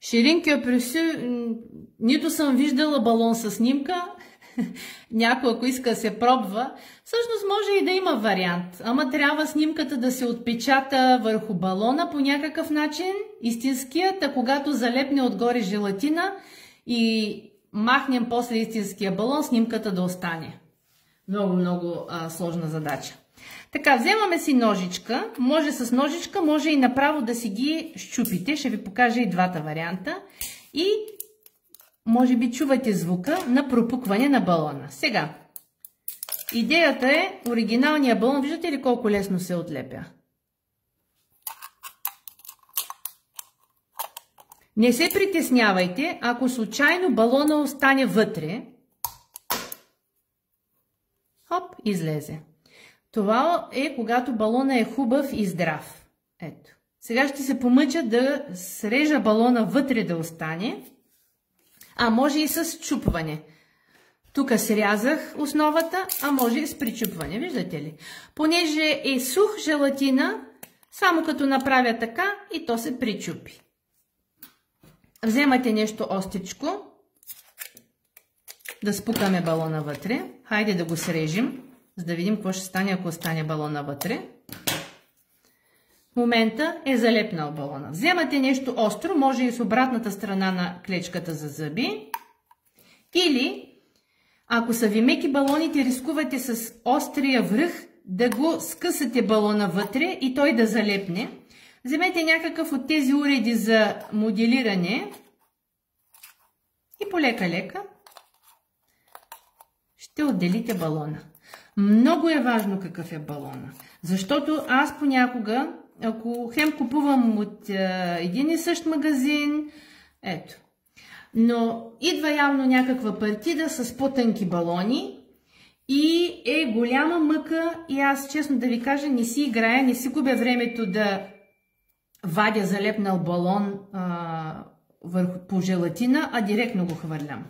Ширин Кьопрюсю, нито съм виждала балон с снимка, някой ако иска да се пробва, всъщност може и да има вариант, ама трябва снимката да се отпечата върху балона по някакъв начин, истинският, а когато залепне отгоре желатина и махнем после истинския балон, снимката да остане. Много сложна задача. Така, вземаме си ножичка, може с ножичка, може и направо да си ги щупите, ще ви покажа и двата варианта и може би чувате звука на пропукване на балона. Сега, идеята е оригиналния балон, виждате ли колко лесно се отлепя? Не се притеснявайте, ако случайно балона остане вътре. Хоп, излезе. Това е когато балона е хубав и здрав. Ето. Сега ще се помъча да срежа балона вътре да остане, а може и с чупване. Тук срязах основата, а може и с причупване. Виждате ли? Понеже е сух желатина, само като направя така и то се причупи. Вземате нещо остричко, да спукаме балона вътре. Хайде да го срежем, за да видим какво ще стане, ако остане балона вътре. В момента е залепнал балона. Вземате нещо остро, може и с обратната страна на клечката за зъби. Или, ако са ви меки балоните, рискувате с острия връх да го скъсате балона вътре и той да залепне. Вземете някакъв от тези уреди за моделиране и полека-лека ще отделите балона. Много е важно какъв е балона, защото аз понякога, ако хем купувам от един и същ магазин, ето, но идва явно някаква партида с по-тънки балони и е голяма мъка и аз, честно да ви кажа, не си играя, не си губя времето да вадя залепнал балон по желатина, а директно го хвърлям.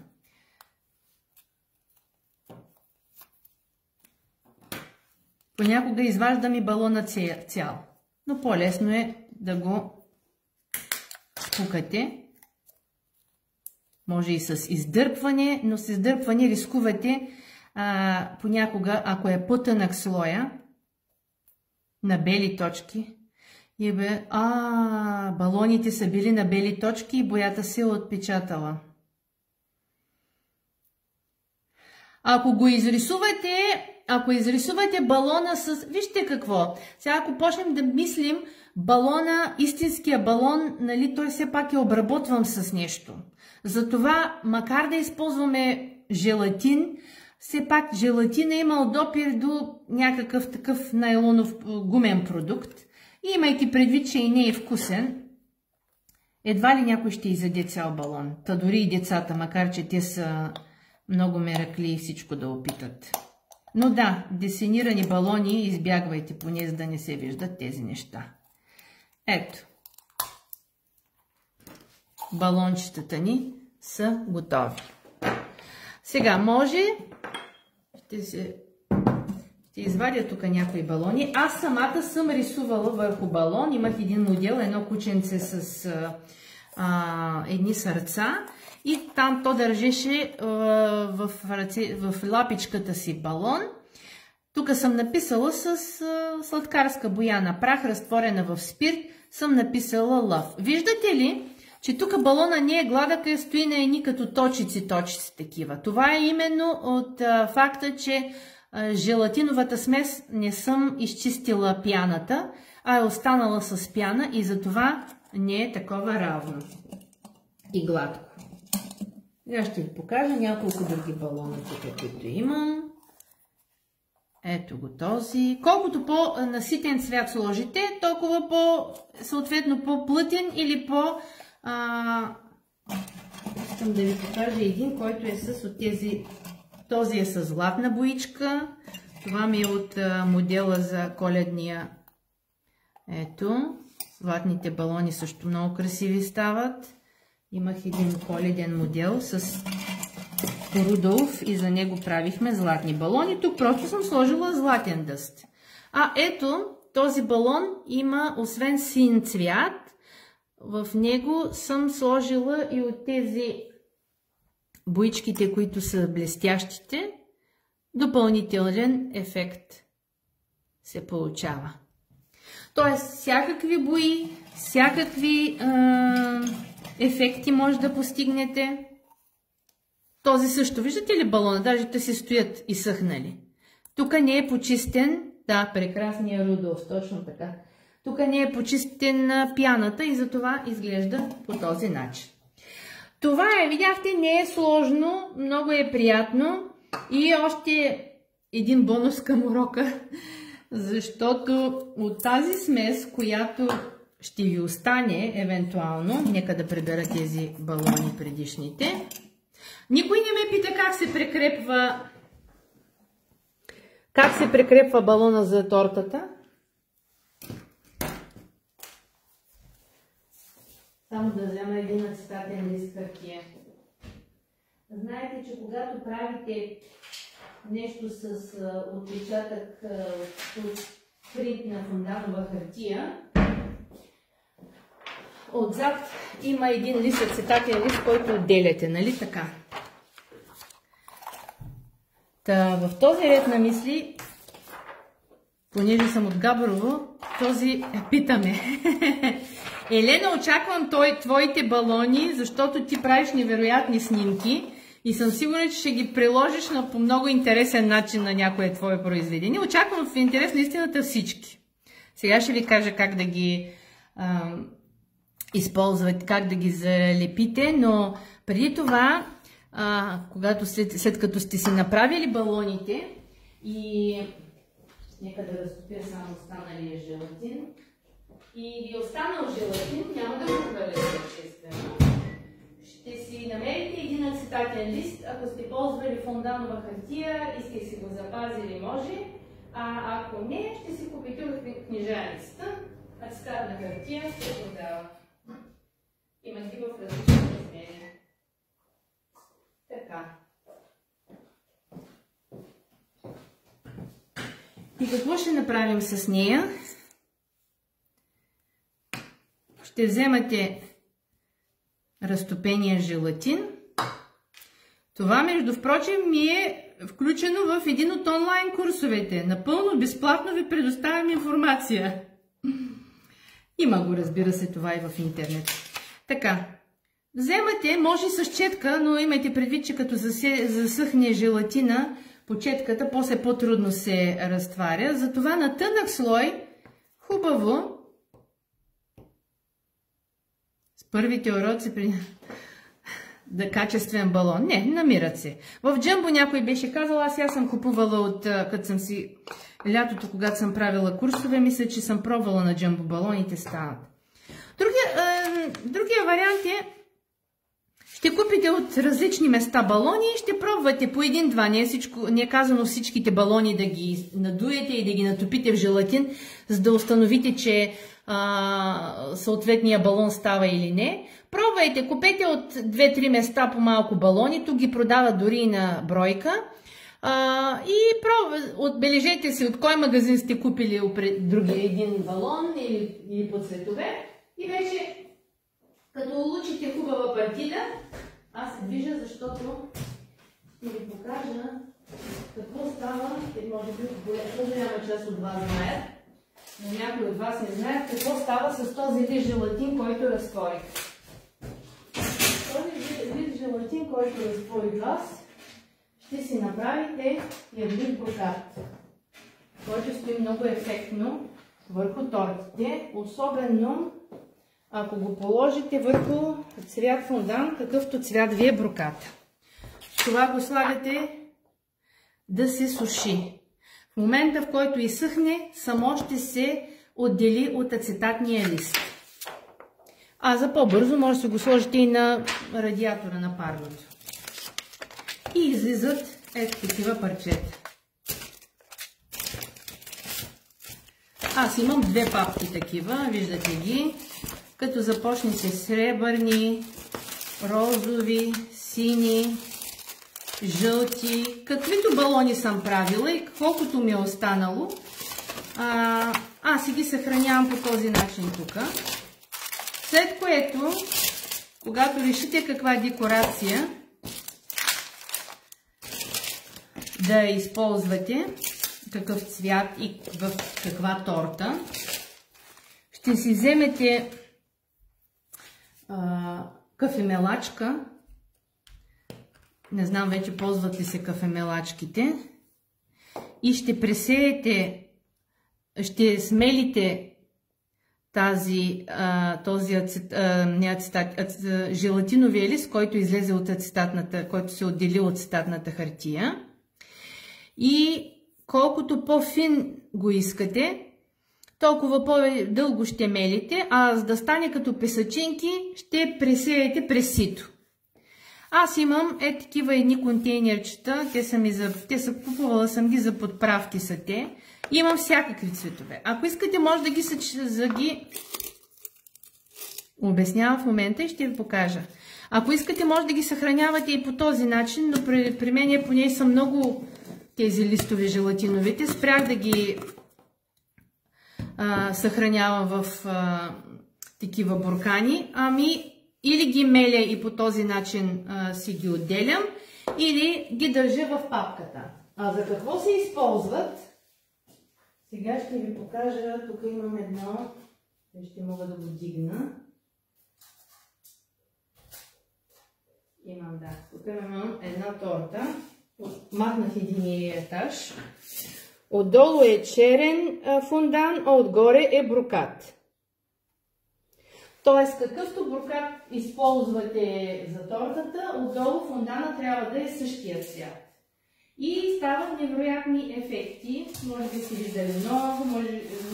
Понякога изваждам и балона цял, но по-лесно е да го спукате. Може и с издърпване, но с издърпване рискувате понякога, ако е по-тънък слоя на бели точки, и балоните са били на бели точки и боята се е отпечатала. Ако изрисувате балона с... Вижте какво. Сега ако почнем да мислим балона, истинския балон, нали, той все пак е обработван с нещо. Затова, макар да използваме желатин, все пак желатина имал допир до някакъв такъв найлонов гумен продукт. И имайки предвид, че и не е вкусен, едва ли някой ще изяде цял балон. Та дори и децата, макар че те са много меракли и всичко да опитат. Но да, десинирани балони избягвайте, поне за да не се виждат тези неща. Ето. Балончетата ни са готови. Сега може, ще извадя тук някои балони. Аз самата съм рисувала върху балон. Имах един модел, едно кученце с едни сърца. И там то държеше в лапичката си балон. Тук съм написала с сладкарска боя на прах, разтворена в спирт, съм написала Love. Виждате ли, че тук балона не е гладък, стои на едни като точици такива. Това е именно от факта, че желатиновата смес не съм изчистила пяната, а е останала с пяна и затова не е такова равно и гладко. Сега ще ви покажа няколко други балона, които имам. Ето го този. Колкото по-наситен цвят сложите, толкова съответно по-плътен или искам да ви покажа един, който е от тези. Този е с златна боичка. Това ми е от модела за коледния. Ето. Златните балони също много красиви стават. Имах един коледен модел с Рудолф и за него правихме златни балони. Тук просто съм сложила златен дъст. Ето, този балон има, освен син цвят, в него съм сложила и от тези боичките, които са блестящите, допълнителен ефект се получава. Тоест, всякакви бои, всякакви ефекти може да постигнете. Този също, виждате ли балона? Даже те се стоят изсъхнали. Тук не е почистен, да, прекрасния Рудолф, точно така. Тук не е почистен пяната и затова изглежда по този начин. Това е, видяхте, не е сложно, много е приятно и още един бонус към урока, защото от тази смес, която ще ви остане евентуално, нека да прибера тези балони предишните. Никой не ме пита как се прекрепва балона за тортата. Само да взема един ацетатен лист хартия. Знаете, че когато правите нещо с отпечатък от принт на фонданова хартия, отзад има един лист ацетатен лист, който отделяте, нали така? В този ред на мисли, понеже съм от Габрово, този питаме. Елена, очаквам твоите балони, защото ти правиш невероятни снимки и съм сигурна, че ще ги приложиш по много интересен начин на някое твое произведение. Очаквам в интерес на истината всички. Сега ще ви кажа как да ги използвате, как да ги залепите, но преди това, след като сте си направили балоните и нека да разтопя само останалия желатин, и ви останал желатин, няма да го хвърля естествено. Ще си намерите един ацетатен лист, ако сте ползвали фонданова хартия и сте си го запазили, може. Ако не, ще си купите от книжарницата. Ацетатна хартия се продава. Има ги в различни размери. Така. И какво ще направим с нея? Ще вземате разтопения желатин. Това, между впрочем, ми е включено в един от онлайн курсовете. Напълно безплатно ви предоставям информация. Има го, разбира се, това и в интернет. Така, вземате, може с четка, но имайте предвид, че като засъхне желатина по четката, после по-трудно се разтваря. Затова на тънък слой, хубаво, първите уроци да качествен балон. Не, намират се. В Джамбо някой беше казал, аз съм купувала като съм си лятото, когато съм правила курсове, мисля, че съм пробвала на Джамбо балоните стават. Другия вариант е, ще купите от различни места балони и ще пробвате по един-два. Не е казано всичките балони да ги надуете и да ги натопите в желатин, за да установите, че съответния балон става или не. Пробвайте, купете от 2-3 места по малко балони, тук ги продават дори и на бройка. И отбележете си от кой магазин сте купили другия един балон или по цветове. И вече, като улучите хубава партида, аз се движа, защото ще ви покажа Какво става? Може би по-голяма част от вас знаят, но някои от вас не знаят какво става с този вид желатин, който разтворих. Този вид желатин, който разтворих вас, ще си направите един брокат, който стои много ефектно върху тортите, особено ако го положите върху цвят фондан, какъвто цвят ви е броката. Това го слагате да се суши. В момента, в който изсъхне, само ще се отдели от ацетатния лист. А за по-бързо може да се го сложите и на радиатора на парното. И излизат такива парчета. Аз имам две папки такива, виждате ги. Като започнете сребърни, розови, сини, жълти, каквито балони съм правила и колкото ми е останало, аз си ги съхранявам по този начин тук. След което, когато решите каква декорация да използвате, какъв цвят и в каква торта, ще си вземете кафемелачка. Не знам вече ползват ли се кафемелачките. И ще пресеете, ще смелите този желатиновия лист, който излезе от ацетатната, който се отдели от ацетатната хартия. И колкото по-фин го искате, толкова по-дълго ще мелите, а за да стане като песъчинки, ще пресеете през сито. Аз имам такива едни контейнерчета, купувала съм ги за подправки са те. Имам всякакви цветове. Ако искате, може да ги обяснявам в момента и ще ви покажа. Ако искате, може да ги съхранявате и по този начин, но при мен поне са много тези листови желатиновите. Спрях да ги съхранявам в такива буркани, или ги меля и по този начин си ги отделям, или ги държа в папката. А за какво се използват? Сега ще ви покажа. Тук имам едно, ще мога да го дигна. Тук имам една торта. Махнах единия етаж. Отдолу е черен фондан, а отгоре е брокат. Тоест, какъвто брокат използвате за тортата, отдолу фондана трябва да е същия цвят. И стават невероятни ефекти. Може би сте виждали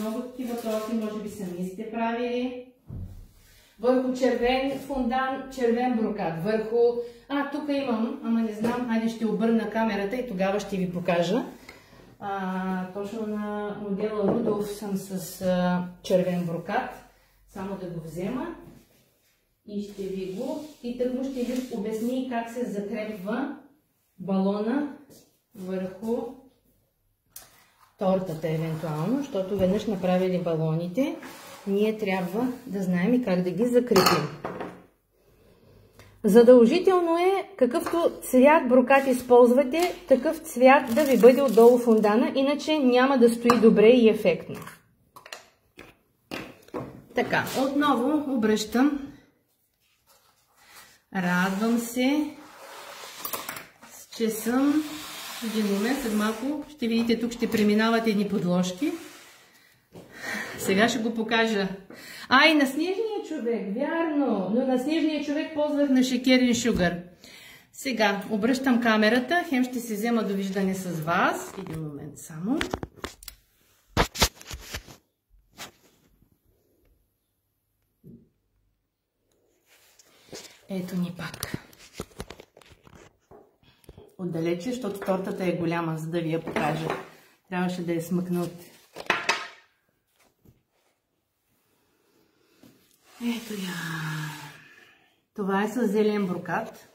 много такива торти, може би сами сте правили. Върху червен фондан, червен брокат. Върху... тук имам, ама не знам, хайде ще обърна камерата и тогава ще ви покажа. Точно на модела Рудолф съм с червен брокат. Само да го взема и ще ви го... И тъкмо ще ви обясни как се закрепва балона върху тортата евентуално, защото веднъж направили балоните, ние трябва да знаем и как да ги закрепим. Задължително е какъвто цвят брокат използвате, такъв цвят да ви бъде отдолу фондана, иначе няма да стои добре и ефектно. Така, отново обръщам. Радвам се, че съм един момент, след малко ще видите, тук ще преминават едни подложки. Сега ще го покажа. И на снежния човек, вярно, но на снежния човек ползвах на шекерен шугар. Сега обръщам камерата, хем ще се взема довиждане с вас. Един момент само. Ето ни пак. Отдалече, защото тортата е голяма, за да ви я покажа. Трябваше да я смъкна от... Ето я. Това е с зелен брокат.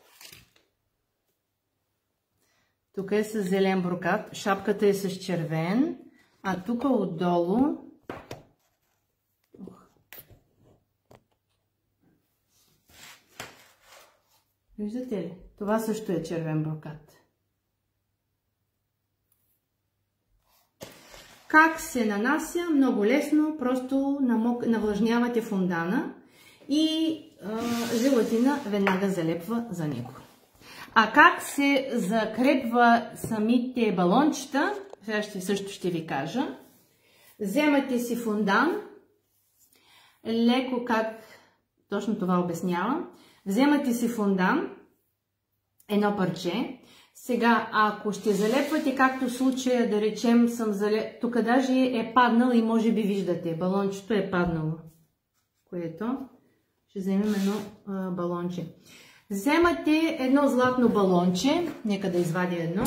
Тук е с зелен брокат. Шапката е с червен. А тук отдолу... Виждате ли? Това също е червен брокат. Как се нанася? Много лесно, просто навлажнявате фондана и желатина веднага залепва за него. А как се закрепва самите балончета, сега също ще ви кажа. Вземате си фондан, леко как, точно това обяснявам, вземате си фондан, едно парче. Сега, ако ще залепвате, както в случая, да речем, тук даже е паднал и може би виждате, балончето е паднало, което ще вземем едно балонче. Вземате едно златно балонче, нека да извадя едно,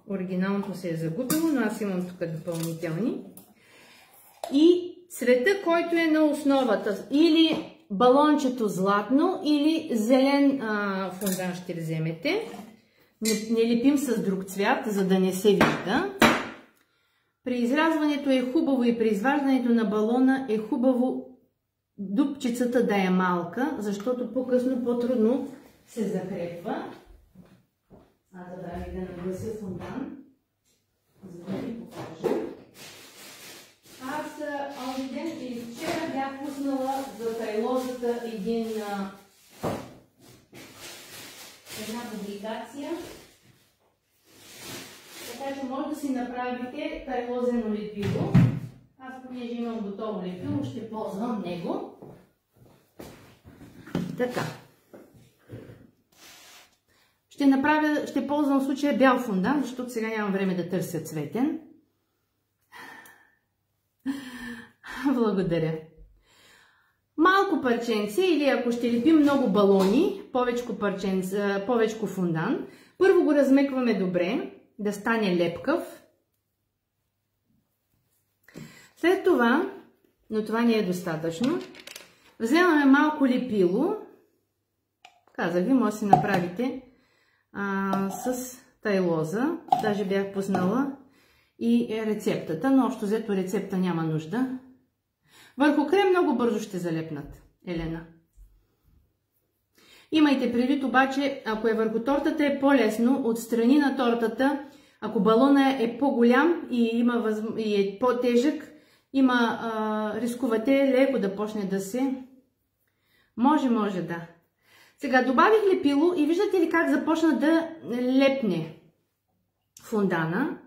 оригиналното се е загубило, но аз имам тук допълнителни. И цвета, който е на основата, или балончето златно, или зелен фондан ще вземете. Не лепим с друг цвят, за да не се вижда. При изрязването е хубаво и при изваждането на балона е хубаво дупчицата да е малка, защото по-късно по-трудно се закрепва. Аз забравих да наглася фондан, за да ви покажа. Аз онзи ден или вчера бях пуснала за тайлозата една публикация. Така че може да си направите тайлозено лепило. Аз, понеже имам готово лепило, ще ползвам него. Така. Ще ползвам в случая бял фондан, защото сега нямам време да търся цветен. Благодаря. Малко парченце, или ако ще лепим много балони, повечко фондан, първо го размекваме добре, да стане лепкав. След това, но това не е достатъчно, вземаме малко лепило, казах ви, може да си направите с тайлоза, даже бях пуснала и рецептата, но общо взето рецепта няма нужда. Върху крем много бързо ще залепнат, Елена. Имайте предвид обаче, ако е върху тортата е по-лесно, отстрани на тортата, ако балона е по-голям и е по-тежък, рискувате леко да почне да се... Може да. Сега добавих лепило и виждате ли как започна да лепне фондана.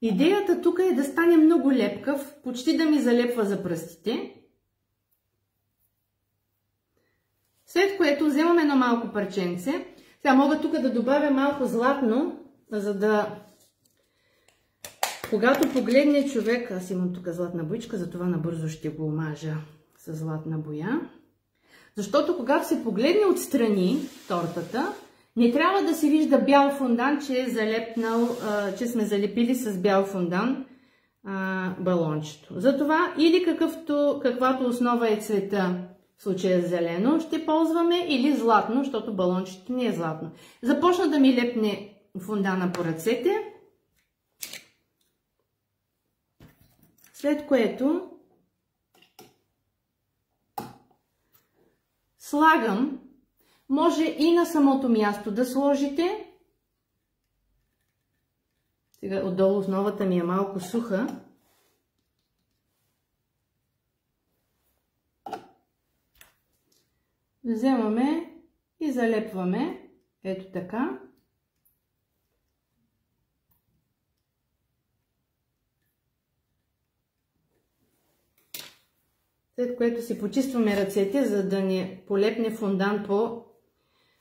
Идеята тук е да стане много лепкав, почти да ми залепва за пръстите. След което вземам едно малко парченце. Сега мога тук да добавя малко златно, за да... Когато погледне човек, аз имам тук златна боичка, затова набързо ще го омажа с златна боя. Защото когато се погледне отстрани тортата, не трябва да се вижда бял фондан, че е залепнал, че сме залепили с бял фондан балончето. Затова или каквато основа е цвета, в случая зелено, ще ползваме, или златно, защото балончето не е златно. Започна да ми лепне фондана по ръцете, след което слагам, може и на самото място да сложите. Сега отдолу основата ми е малко суха. Вземаме и залепваме, ето така. След което си почистваме ръцете, за да не полепне фондан по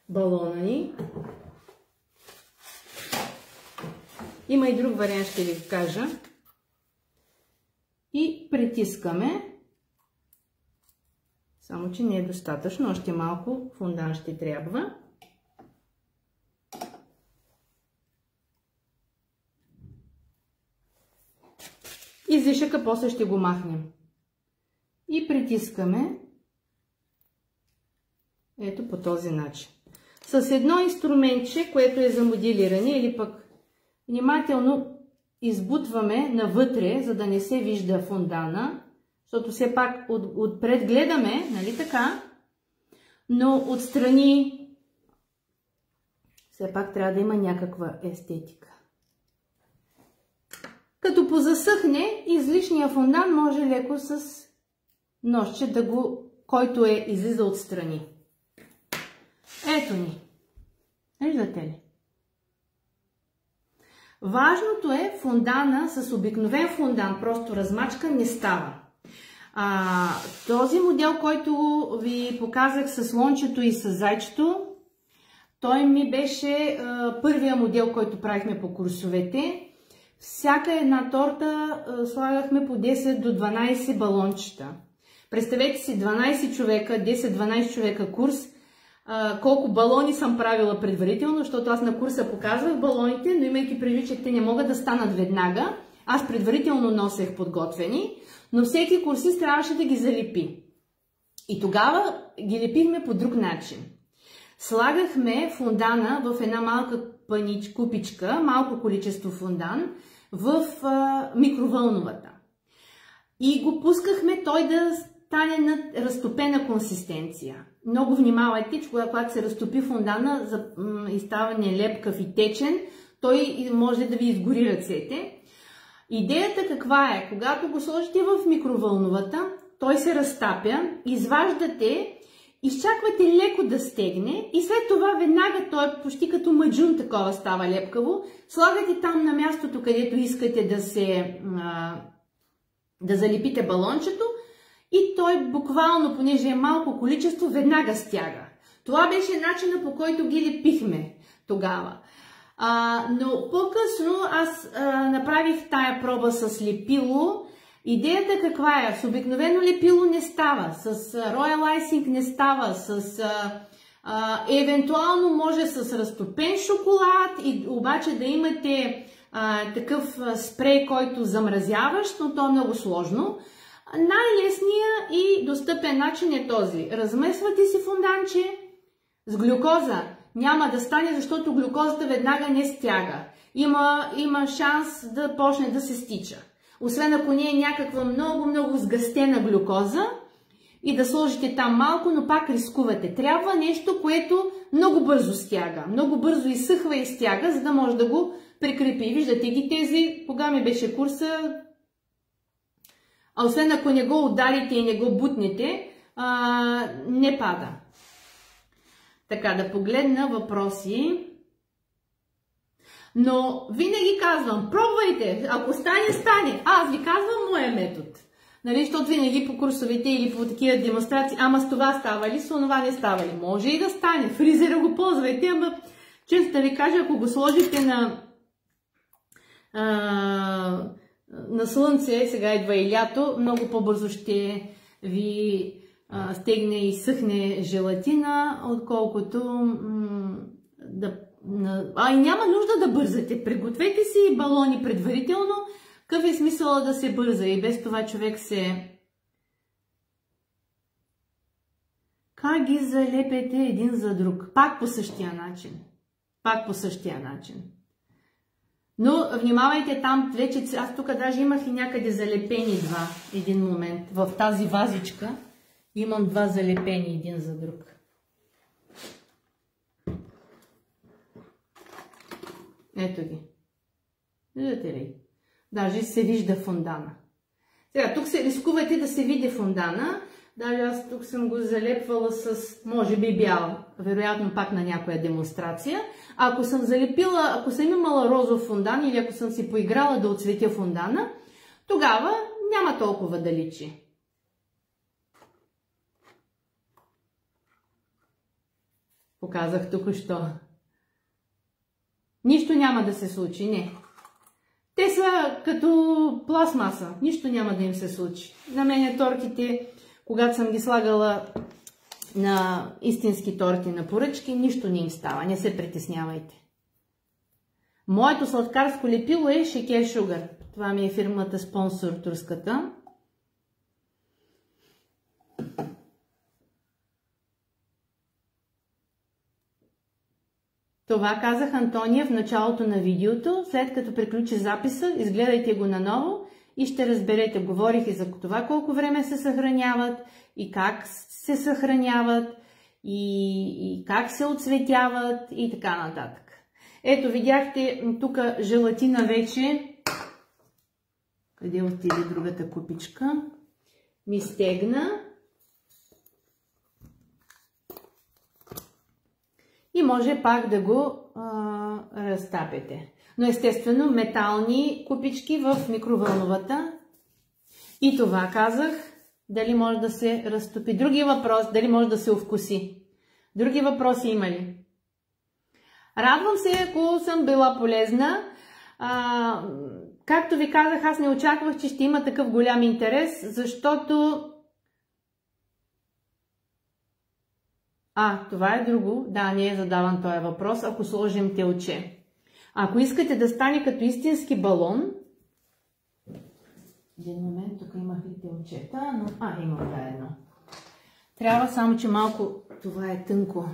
балона ни. Има и друг вариант, ще ви кажа. И притискаме. Само че не е достатъчно, още малко фондан ще трябва. Излишъка после ще го махнем. И притискаме. Ето по този начин. С едно инструментче, което е за моделиране, или пък внимателно избутваме навътре, за да не се вижда фондана, защото все пак отпред гледаме, нали така, но отстрани все пак трябва да има някаква естетика. Като Като засъхне, излишния фондан може леко с ножче да го, който е излиза отстрани. Ето ни. Виждате ли? Важното е фондана с обикновен фондан, просто размачкан, не става. Този модел, който ви показах с слончето и с зайчето, той ми беше първия модел, който правихме по курсовете. Всяка една торта слагахме по 10 до 12 балончета. Представете си 12 човека, 10-12 човека курс, колко балони съм правила предварително, защото аз на курса показвах балоните, но имайки предвид, че те не могат да станат веднага, аз предварително носех подготвени, но всеки курсист трябваше да ги залепи. И тогава ги лепихме по друг начин. Слагахме фондана в една малка купичка, малко количество фондан, в микровълновата. И го пускахме той да стане на разтопена консистенция. Много внимавайте, че когато се разтопи фондана и става нелепкав и течен, той може да ви изгори ръцете. Идеята каква е? Когато го сложите в микровълновата, той се разтапя, изваждате, изчаквате леко да стегне и след това веднага той е почти като маджун, такова става лепкаво. Слагате там на мястото, където искате да залепите балончето и той буквално, понеже е малко количество, веднага стяга. Това беше начинът, по който ги лепихме тогава. Но по-късно аз направих тая проба с лепило. Идеята каква е? С обикновено лепило не става, с Royal Icing не става, евентуално може с разтопен шоколад, обаче да имате такъв спрей, който замразяващ, но то е много сложно. Най-лесният и достъпен начин е този. Размесвате си фонданче с глюкоза. Няма да стане, защото глюкозата веднага не стяга. Има шанс да почне да се стича. Освен ако не е някаква много сгъстена глюкоза и да сложите там малко, но пак рискувате. Трябва нещо, което много бързо стяга. Много бързо изсъхва и стяга, за да може да го прикрепи. Виждате ги тези, кога ми беше курса, освен ако не го ударите и не го бутнете, не пада. Така, да погледна въпроси. Но винаги казвам, пробвайте, ако стане, стане. Аз ви казвам моя метод. Нали, защото винаги по курсовете или по такива демонстрации, ама с това става ли, с онова не става ли. Може и да стане. Фризера го ползвайте, ама често да ви кажа, ако го сложите на слънце, сега идва и лято, много по-бързо ще ви стегне и съхне желатина, отколкото и няма нужда да бързате. Пригответе си балони предварително. Какъв е смисъл да се бърза? И без това човек се... Как ги залепете един за друг? Пак по същия начин. Пак по същия начин. Но внимавайте там, вече аз тук даже имах и някъде залепени два, един момент. В тази вазичка имам два залепени един за друг. Ето ги. Виждате ли? Даже се вижда фондана. Сега, тук се рискувате да се види фондана. Даже аз тук съм го залепвала с, може би, бял. Вероятно пак на някоя демонстрация. Ако съм залепила, ако съм имала розов фондан или ако съм си поиграла да отцветя фондана, тогава няма толкова да личи. Показах току-що. Нищо няма да се случи, не. Те са като пластмаса. Нищо няма да им се случи. На мен тортите, когато съм ги слагала на истински торти на поръчки, нищо не им става. Не се притеснявайте. Моето сладкарско лепило е Шекер Шугар. Това ми е фирмата спонсор турската. Това казах Антония в началото на видеото. След като приключи записа, изгледайте го наново и ще разберете. Говорих и за това колко време се съхраняват и как се съхраняват и как се отцветяват и така нататък. Ето, видяхте тук желатина вече Къде отиде другата купичка? Ми стегна. И може пак да го разтапете. Но естествено метални купички в микровълновата. И това казах, дали може да се разтопи. Други въпрос, дали може да се овкуси. Други въпроси има ли? Радвам се, ако съм била полезна. Както ви казах, аз не очаквах, че ще има такъв голям интерес, защото... това е друго. Да, не е задаван този въпрос. Ако сложим телче. Ако искате да стане като истински балон... Един момент, тук имах ли телчета, но... имам едно. Трябва само, че малко... Това е тънко.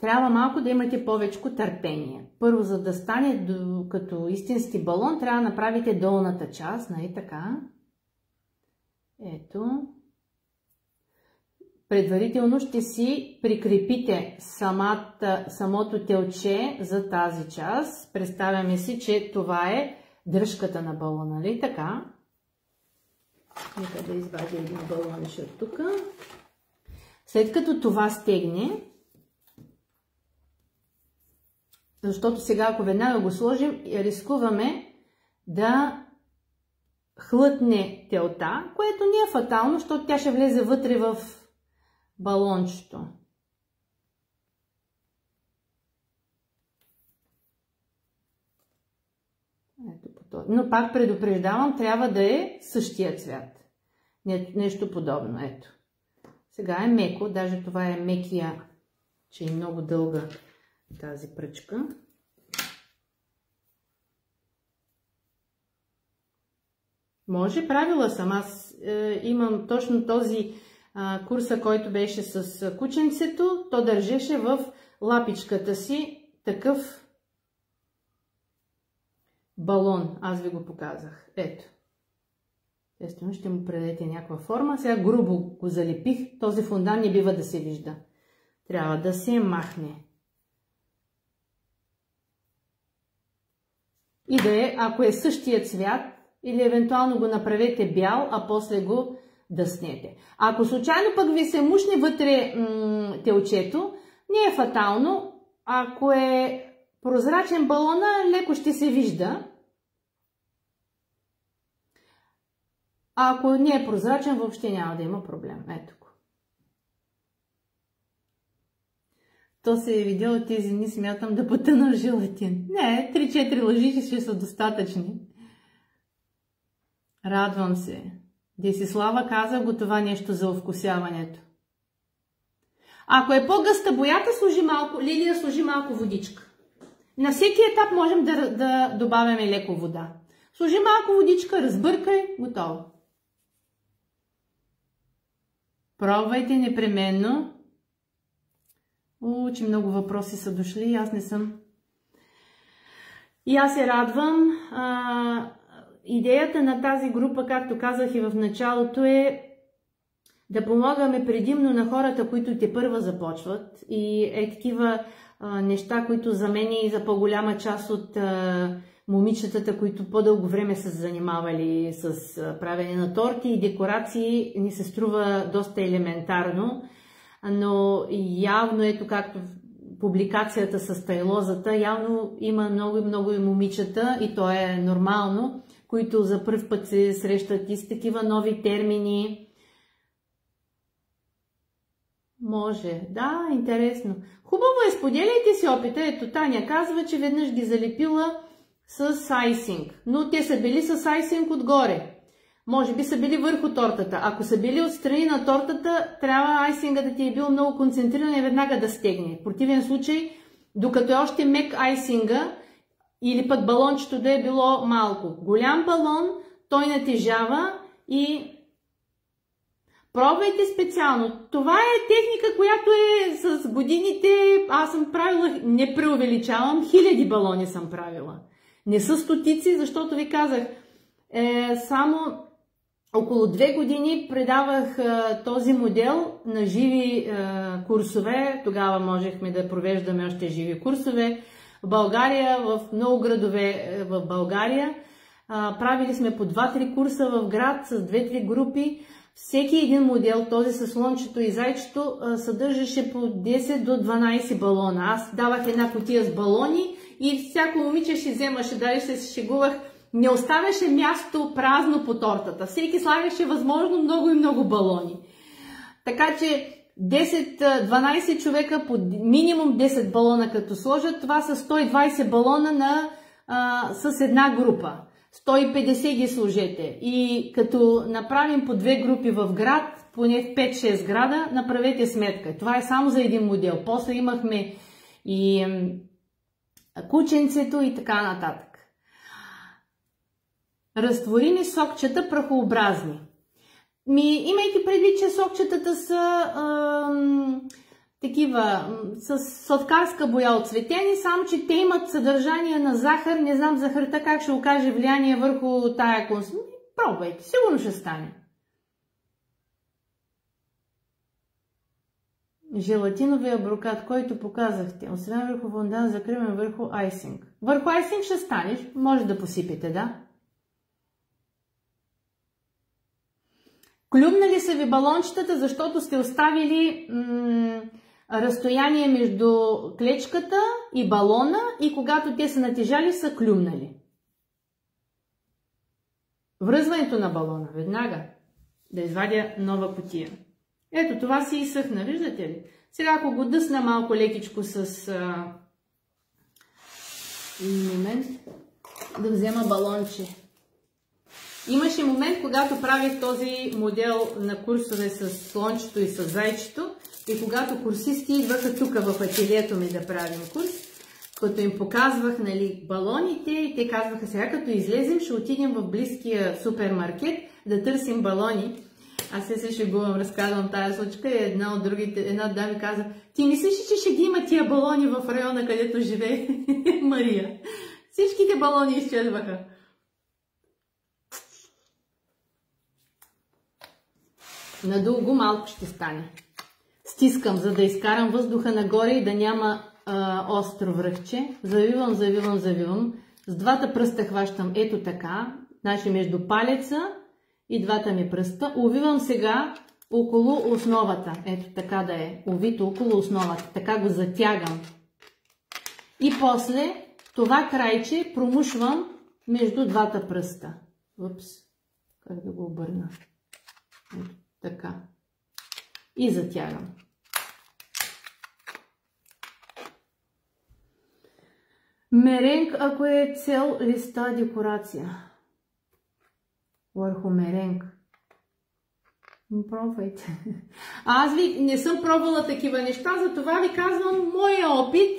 Трябва малко да имате повече търпение. Първо, за да стане като истински балон, трябва да направите долната част, нали така? Ето. Предварително ще си прикрепите самото телче за тази част. Представяме си, че това е дръжката на балона, нали така? Нека да извадя един балонче от тук. След като това стегне, защото сега, ако веднага го сложим, рискуваме да хлътне телта, което не е фатално, защото тя ще влезе вътре в балончето. Ето по това. Но пак предупреждавам, трябва да е същия цвят. Нещо подобно. Ето. Сега е меко, даже това е мекия, че е много дълга тази пръчка. Може, правила съм. Аз имам точно този курса, който беше с кученцето. То държеше в лапичката си такъв балон. Аз ви го показах. Ето. Естествено ще му предадете някаква форма. Сега грубо го залепих. Този фондан не бива да се вижда. Трябва да се махне. И да е, ако е същия цвят, или евентуално го направете бял, а после го дъснете. Ако случайно пък ви се мушне вътре телчето, не е фатално. Ако е прозрачен балона, леко ще се вижда. А ако не е прозрачен, въобще няма да има проблем. Ето го. То се е видео от тези дни, смятам да потъна в желатин. Не, 3-4 лъжичи ще са достатъчни. Радвам се. Десислава каза го това нещо за овкусяването. Ако е по-гъста боята, Лилия сложи малко водичка. На всеки етап можем да добавяме леко вода. Сложи малко водичка, разбъркай, готово. Пробвайте непременно. Че много въпроси са дошли, аз не съм. И аз се радвам. Идеята на тази група, както казах и в началото, е да помагаме предимно на хората, които тепърва започват. И такива неща, които за мен и за по-голяма част от момичетата, които по-дълго време са занимавали с правене на торти и декорации, ни се струва доста елементарно. Но явно, ето както публикацията с тайлозата, явно има много и момичета, и то е нормално, които за пръв път се срещат и с такива нови термини. Може, да, интересно. Хубаво е, споделяйте си опита. Ето Таня казва, че веднъж ги залепила с айсинг, но те са били с айсинг отгоре. Може би са били върху тортата. Ако са били отстрани на тортата, трябва айсинга да ти е бил много концентриран и веднага да стегне. В противен случай, докато е още мек айсинга, или пък балончето да е било малко. Голям балон, той натежава и пробвайте специално. Това е техника, която е с годините. Аз съм правила, не преувеличавам, хиляди балони съм правила. Не са стотици, защото ви казах, само около 2 години предавах този модел на живи курсове. Тогава можехме да провеждаме още живи курсове в България, в много градове в България. Правили сме по 2-3 курса в град с 2-3 групи. Всеки един модел, този с слончето и зайчето, съдържаше по 10 до 12 балона. Аз давах една кутия с балони и всяко момиче ще вземаше, дали ще се шегувах. Не оставяше място празно по тортата. Всеки слагаше възможно много и много балони. Така че 10-12 човека по минимум 10 балона като сложат, това са 120 балона с една група. 150 ги сложете. И като направим по 2 групи в град, поне в 5-6 града, направете сметка. Това е само за един модел. После имахме и кученцето и така нататък. Разтворими сокчета прахообразни. Имайки предвид, че сокчетата са такива с сладкарска боя отцветени, само че те имат съдържание на захар. Не знам захарта как ще окаже влияние върху тая консистенция. Пробвайте, сигурно ще стане. Желатиновия брокат, който показахте, освен върху фондан, закриваме върху айсинг. Върху айсинг ще стане, може да посипете, да? Клюмнали са ви балончетата, защото сте оставили разстояние между клечката и балона и когато те са натежали, са клюмнали. Връзването на балона, веднага да извадя нова кутия. Ето, това си изсъхна, виждате ли? Сега, ако го дъсна малко лекичко с момент, да взема балонче. Имаше момент, когато правих този модел на курсове с слончето и с зайчето и когато курсисти идваха тук в ателието ми да правим курс, като им показвах, нали, балоните и те казваха, сега като излезем ще отидем в близкия супермаркет да търсим балони. Аз се шегувам, разказвам тази случка и една от дами каза, ти мислиш, че ще ги има тия балони в района, където живее Мария? Всичките балони изчезваха. Надълго малко ще стане. Стискам, за да изкарам въздуха нагоре и да няма остро връхче. Завивам. С двата пръста хващам ето така, значи между палеца и двата ми пръста. Увивам сега около основата. Ето така да е. Увито около основата. Така го затягам. И после това крайче промушвам между двата пръста. Упс. Как да го обърна? Ето така. И затягам. Меренг, ако е цел листа декорация. Върху меренг. Пробвайте. Аз не съм пробвала такива неща, затова ви казвам моя опит.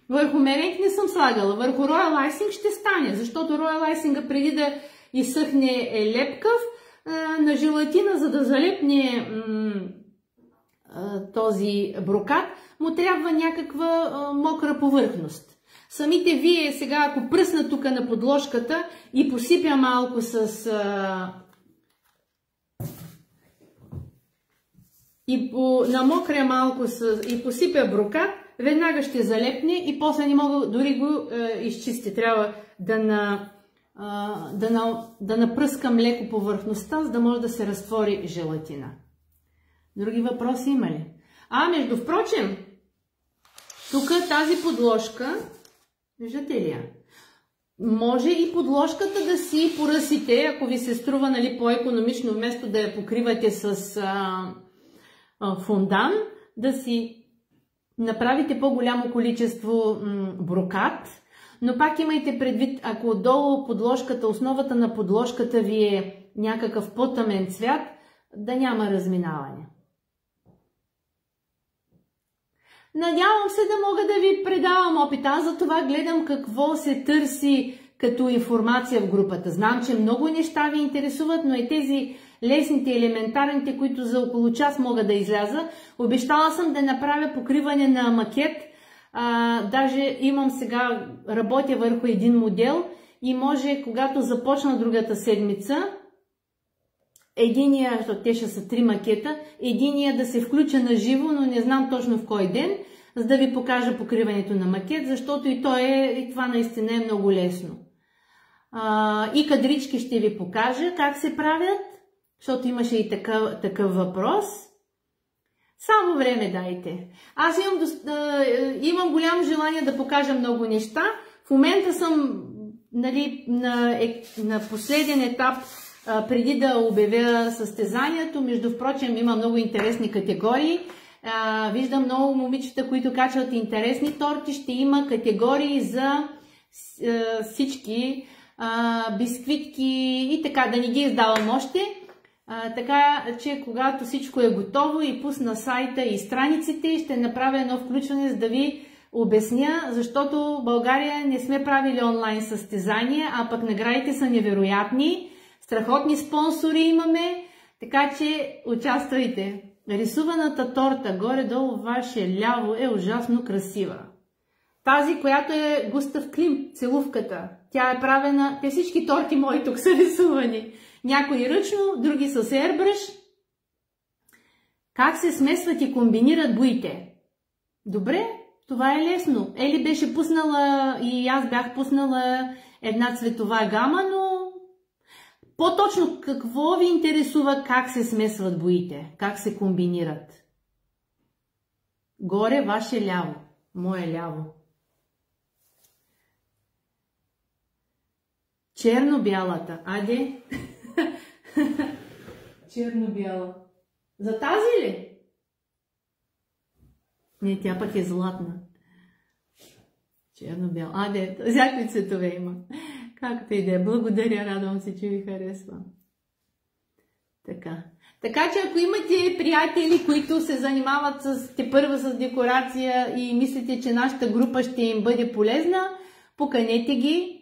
Върху меренг не съм слагала. Върху Royal Icing ще стане, защото Royal Icing преди да изсъхне е лепкав, на желатина, за да залепне този брокат, му трябва някаква мокра повърхност. Самите вие сега, ако пръсна тук на подложката и посипя малко намокря малко и посипя брокат, веднага ще залепне и после не мога дори го изчисти. Трябва да напръскам леко повърхността, за да може да се разтвори желатина. Други въпроси има ли? Между впрочем, тук тази подложка, виждате ли я? Може и подложката да си поръсите, ако ви се струва, нали, по-економично, вместо да я покривате с фондан, да си направите по-голямо количество брокат. Но пак имайте предвид, ако отдолу подложката, основата на подложката ви е някакъв по-тъмен цвят, да няма разминаване. Надявам се да мога да ви предавам опита, аз за това гледам какво се търси като информация в групата. Знам, че много неща ви интересуват, но и тези лесните, елементарните, които за около час мога да изляза. Обещала съм да направя покриване на макет. Даже имам сега, работя върху един модел и може, когато започна другата седмица, единия, защото те ще са 3 макета, единия да се включа на живо, но не знам точно в кой ден, за да ви покажа покриването на макет, защото и това наистина е много лесно. И кадрички ще ви покажа как се правят, защото имаше и такъв въпрос. Само време дайте. Аз имам голямо желание да покажа много неща. В момента съм, нали, на последен етап, преди да обявя състезанието. Между впрочем, има много интересни категории. Виждам много момичета, които качват интересни торти. Ще има категории за всички бисквитки и така, да не ги издавам още. Така че когато всичко е готово и пусна сайта и страниците, ще направя едно включване, за да ви обясня, защото в България не сме правили онлайн състезания, а пък наградите са невероятни, страхотни спонсори имаме, така че участвайте. Рисуваната торта горе-долу ваше ляво е ужасно красива. Тази, която е Густав Климт, целувката, тя е правена, те всички торти мои тук са рисувани. Някои ръчно, други с airbrush. Как се смесват и комбинират боите? Добре, това е лесно. Ели беше пуснала и аз бях пуснала една цветова гама, но по-точно какво ви интересува как се смесват боите? Как се комбинират? Горе ваше ляво, мое ляво. Черно-бялата, аде? Черно-бяла. За тази ли? Не, тя пък е златна. Черно-бяла. Аде, всякакви цветове има. Както и да е. Благодаря, радвам се, че ви харесва. Така че ако имате приятели, които се занимават тепърва с декорация и мислите, че нашата група ще им бъде полезна, поканете ги.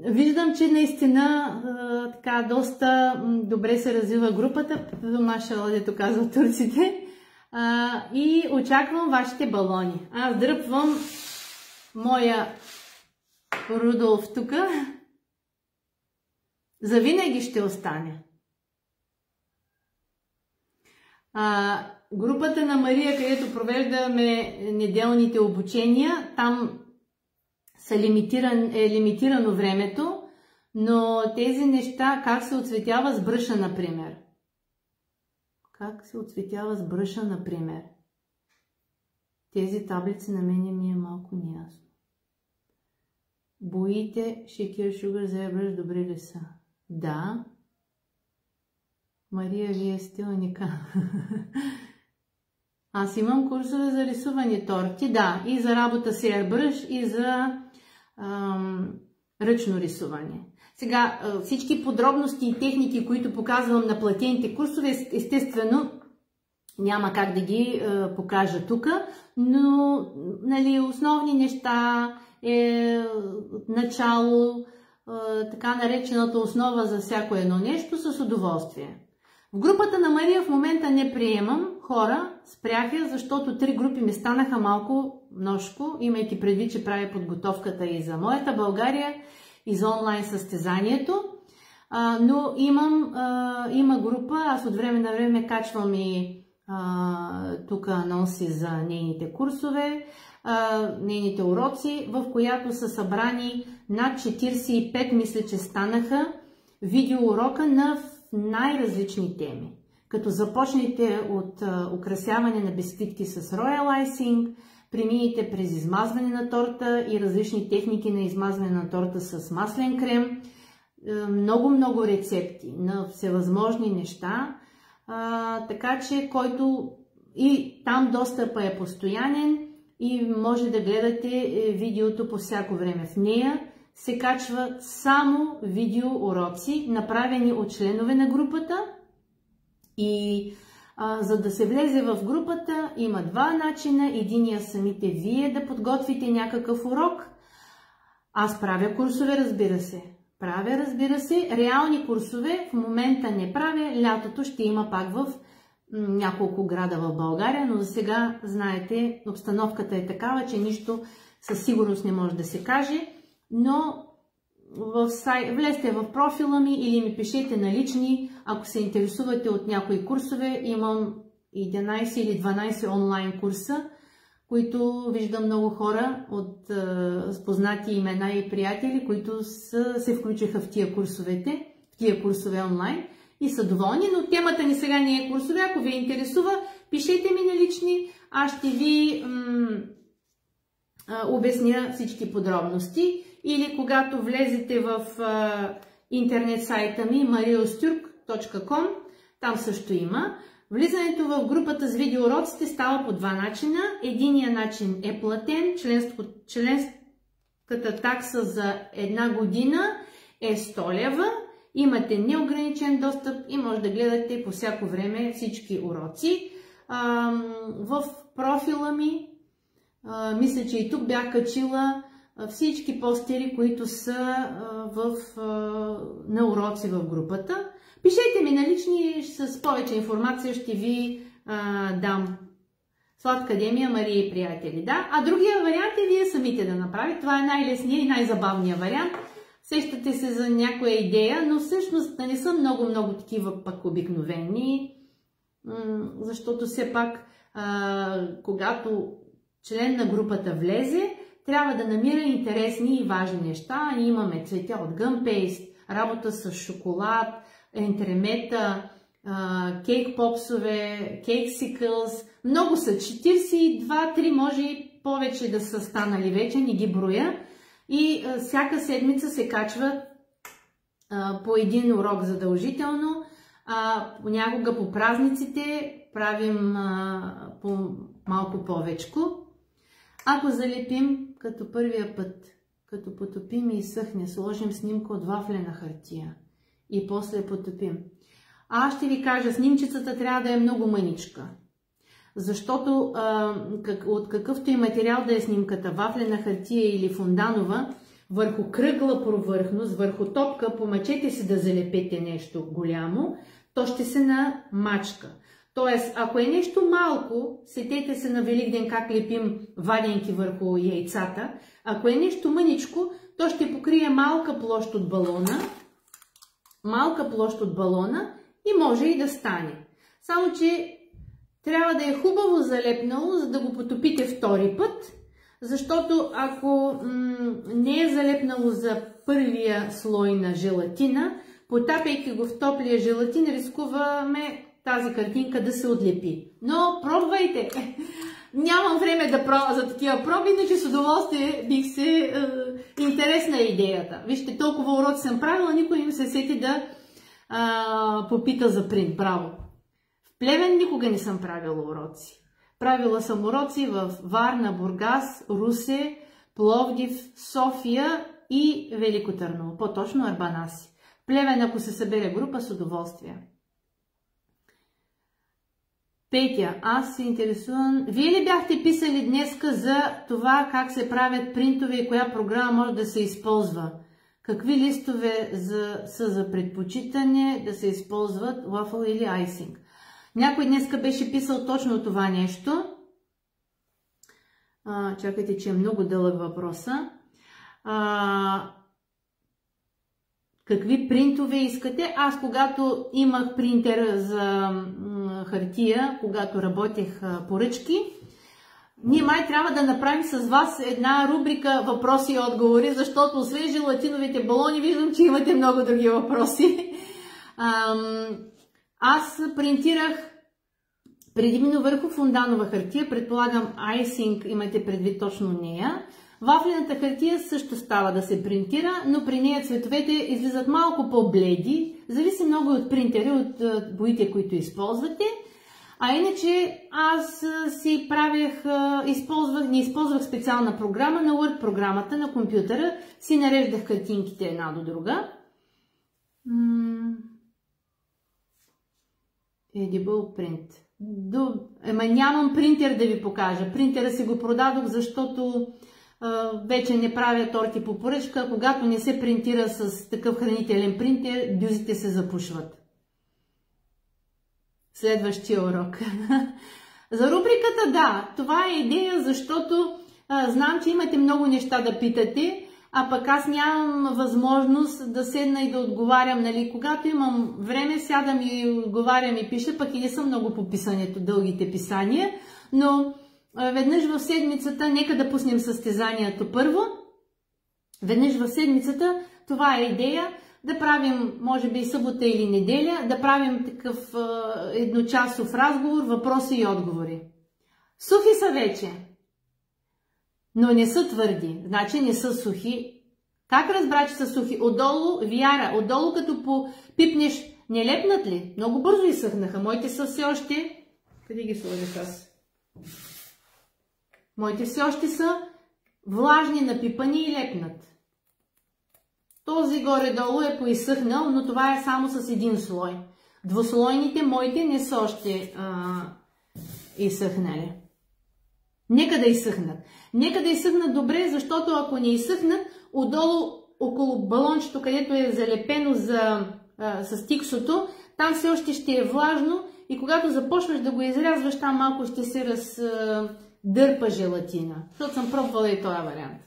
Виждам, че наистина така доста добре се развива групата, машала, дето казва турците, и очаквам вашите балони. Аз дръпвам моя Рудолф тук. Завинаги ще остане. Групата на Мария, където провеждаме неделните обучения, там е лимитирано времето, но тези неща, как се оцветява с бръша, например. Как се оцветява с бръша, например. Тези таблици на мен ми е малко неясно. Боите Шекер Шугър за airbrush добри ли са? Да. Мария, вие сте уникална. Аз имам курсове за рисуване торти, да, и за работа с airbrush, и за ръчно рисуване. Сега, всички подробности и техники, които показвам на платените курсове, естествено, няма как да ги покажа тук, но нали, основни неща е начало, така наречената основа за всяко едно нещо с удоволствие. В групата на Мария в момента не приемам хора, спряха, защото 3 групи ми станаха малко множко, имайки предвид, че правя подготовката и за моята България, и за онлайн състезанието. Но има група, аз от време на време качвам и тук анонси за нейните курсове, нейните уроци, в която са събрани над 45, мисля, че станаха, видеоурока на най-различни теми. Като започнете от украсяване на бисквитки с Royal Icing, премините през измазване на торта и различни техники на измазване на торта с маслен крем, много рецепти на всевъзможни неща, така че който и там достъпа е постоянен и може да гледате видеото по всяко време. В нея се качват само видеоуроци, направени от членове на групата, и за да се влезе в групата има 2 начина. Единия самите вие да подготвите някакъв урок. Аз правя курсове, разбира се. Реални курсове в момента не правя. Лятото ще има пак в няколко града в България, но за сега, знаете, обстановката е такава, че нищо със сигурност не може да се каже. Но влезте в профила ми или ми пишете на лични, ако се интересувате от някои курсове. Имам 11 или 12 онлайн курса, които виждам много хора от познати имена и приятели, които се включиха в тия курсове онлайн и са доволни, но темата ни сега не е курсове. Ако ви интересува, пишете ми на лични, аз ще ви обясня всички подробности. Или когато влезете в интернет сайта ми mariaosturk.com, там също има. Влизането в групата с видеоуроците става по два начина. Единият начин е платен. Членската такса за една година е 100 лева. Имате неограничен достъп и може да гледате по всяко време всички уроци. В профила ми, мисля, че и тук бях качила всички постери, които са на уроци в групата. Пишете ми на лични, с повече информация ще ви дам. Сладкадемия Мария и приятели. Да? А другия вариант е вие самите да направите. Това е най-лесният и най-забавният вариант. Сещате се за някоя идея, но всъщност не са много такива пък обикновени, защото все пак, когато член на групата влезе, трябва да намира интересни и важни неща. Ние имаме цветя от гъмпейст, работа с шоколад, ентремета, кейк попсове, кейксикълс. Много са, 42-3, може и повече да са станали вече, не ги броя. И всяка седмица се качва по един урок задължително. Понякога по празниците правим малко повечко. Ако залепим като първия път, като потопим и изсъхне, сложим снимка от вафлена хартия и после потопим. Аз ще ви кажа, снимчицата трябва да е много мъничка. Защото от какъвто и материал да е снимката, вафлена хартия или фонданова, върху кръгла повърхност, върху топка, помъчете си да залепете нещо голямо, то ще се намачка. Тоест, ако е нещо малко, сетете се на Великден как лепим ваденки върху яйцата, ако е нещо мъничко, то ще покрие малка площ от балона и може и да стане. Само, че трябва да е хубаво залепнало, за да го потопите втори път, защото ако не е залепнало за първия слой на желатина, потапяйки го в топлия желатин, рискуваме тази картинка да се отлепи. Но пробвайте! Нямам време за такива проби, иначе с удоволствие бих се... интересна е идеята. Вижте, толкова уроци съм правила, никой не се сети да попита за принт. Браво! В Плевен никога не съм правила уроци. Правила съм уроци в Варна, Бургас, Русе, Пловдив, София и Велико Търново. По-точно Арбанаси. Плевен, ако се събере група, с удоволствие. Петя, аз се интересувам. Вие ли бяхте писали днеска за това как се правят принтове и коя програма може да се използва? Какви листове са за предпочитане да се използват waffle или icing? Някой днеска беше писал точно това нещо. Чакайте, че е много дълъг въпроса. Какви принтове искате? Аз, когато имах принтер за хартия, когато работех поръчки, ние май трябва да направим с вас една рубрика въпроси и отговори, защото освен желатиновите балони, виждам, че имате много други въпроси. Аз принтирах предимно върху фонданова хартия, предполагам айсинг, имате предвид точно нея. Вафлената хартия също става да се принтира, но при нея цветовете излизат малко по-бледи. Зависи много от принтера, от боите, които използвате. А иначе аз си правех, не използвах специална програма, на Word програмата на компютъра си нареждах картинките една до друга. Edible print. Нямам принтер да ви покажа. Принтера си го продадох, защото вече не правя торти по поръчка. Когато не се принтира с такъв хранителен принтер, дюзите се запушват. Следващия урок. За рубриката, да, това е идея, защото знам, че имате много неща да питате, а пък аз нямам възможност да седна и да отговарям. Нали? Когато имам време, сядам и отговарям и пиша, пък и не съм много по писането, дългите писания, но веднъж в седмицата, нека да пуснем състезанието първо. Веднъж в седмицата, това е идея, да правим, може би събота или неделя, да правим такъв едночасов разговор, въпроси и отговори. Сухи са вече, но не са твърди, значи не са сухи. Как разбра, че са сухи? Отдолу вяра, отдолу като попипнеш, не лепнат ли? Много бързо изсъхнаха. Моите са все още... Къде ги сложих аз? Моите все още са влажни, напипани и лепнат. Този горе-долу е поизсъхнал, но това е само с един слой. Двуслойните моите не са още изсъхнали. Нека да изсъхнат. Нека да изсъхнат добре, защото ако не изсъхнат, отдолу около балончето, където е залепено с тиксото, там все още ще е влажно и когато започнеш да го изрязваш, там малко ще се раздърпа желатина. Защото съм пробвала и този вариант.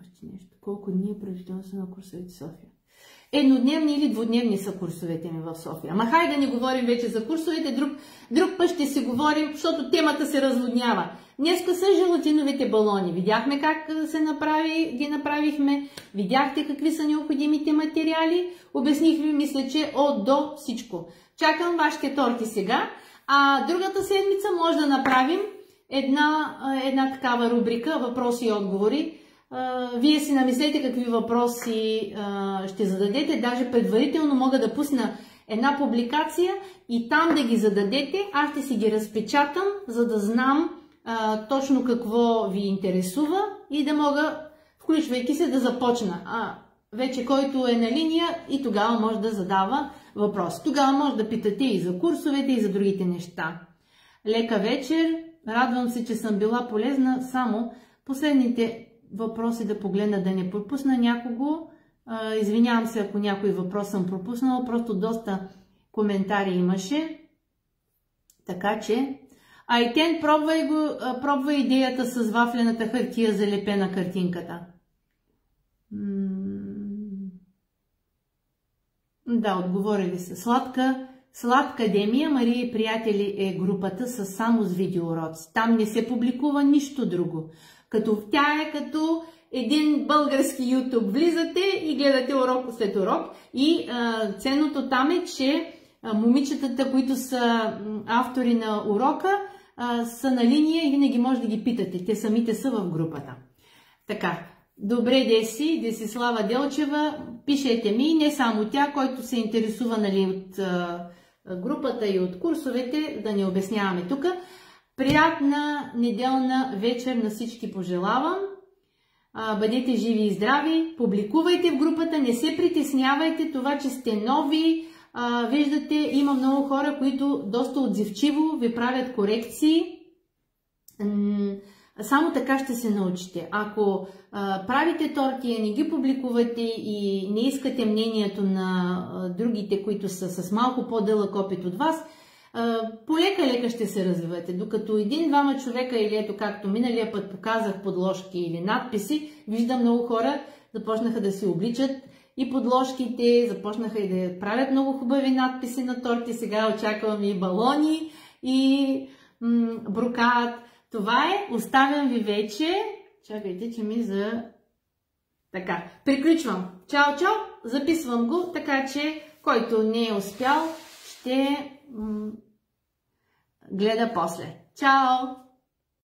Още нещо. Колко дни е продължителността са на курсовете в София? Еднодневни или двудневни са курсовете ми в София. Ама хайде да не говорим вече за курсовете, друг път ще си говорим, защото темата се разводнява. Днеска са желатиновите балони. Видяхме как ги направихме, видяхте какви са необходимите материали, обясних ви, мисля, че от до всичко. Чакам вашите торти сега, а другата седмица може да направим една такава рубрика, въпроси и отговори. Вие си намислете какви въпроси ще зададете, даже предварително мога да пусна една публикация и там да ги зададете, аз ще си ги разпечатам, за да знам точно какво ви интересува и да мога, включвайки се, да започна. Вече който е на линия и тогава може да задава въпрос. Тогава може да питате и за курсовете, и за другите неща. Лека вечер, радвам се, че съм била полезна, само последните въпроси да погледна, да не пропусна някого. Извинявам се, ако някой въпрос съм пропуснала, просто доста коментари имаше. Така че, Айтен, пробвай идеята с вафлената хартия, залепена картинката. Да, отговорили са. Сладкадемия, Мария и приятели е групата само с видеоуроци. Там не се публикува нищо друго. Тя е като един български YouTube. Влизате и гледате урок след урок. И ценното там е, че момичетата, които са автори на урока, са на линия и винаги може да ги питате. Те самите са в групата. Така, добре, Десислава Делчева, пишете ми, не само тя, който се интересува, нали, от групата и от курсовете, да не обясняваме тук. Приятна неделна вечер на всички пожелавам. Бъдете живи и здрави, публикувайте в групата, не се притеснявайте това, че сте нови. Виждате, има много хора, които доста отзивчиво ви правят корекции. Само така ще се научите. Ако правите торти, не ги публикувате и не искате мнението на другите, които са с малко по-дълъг опит от вас, полека-лека ще се развивате. Докато един-двама човека, или ето както миналия път показах подложки или надписи, виждам много хора започнаха да си обличат и подложките, започнаха и да правят много хубави надписи на торти. Сега очаквам и балони, и брокат. Това е, оставям ви вече. Чакайте, че ми Така, приключвам. Чао, чао, записвам го, така че който не е успял, ще гледа после. Чао!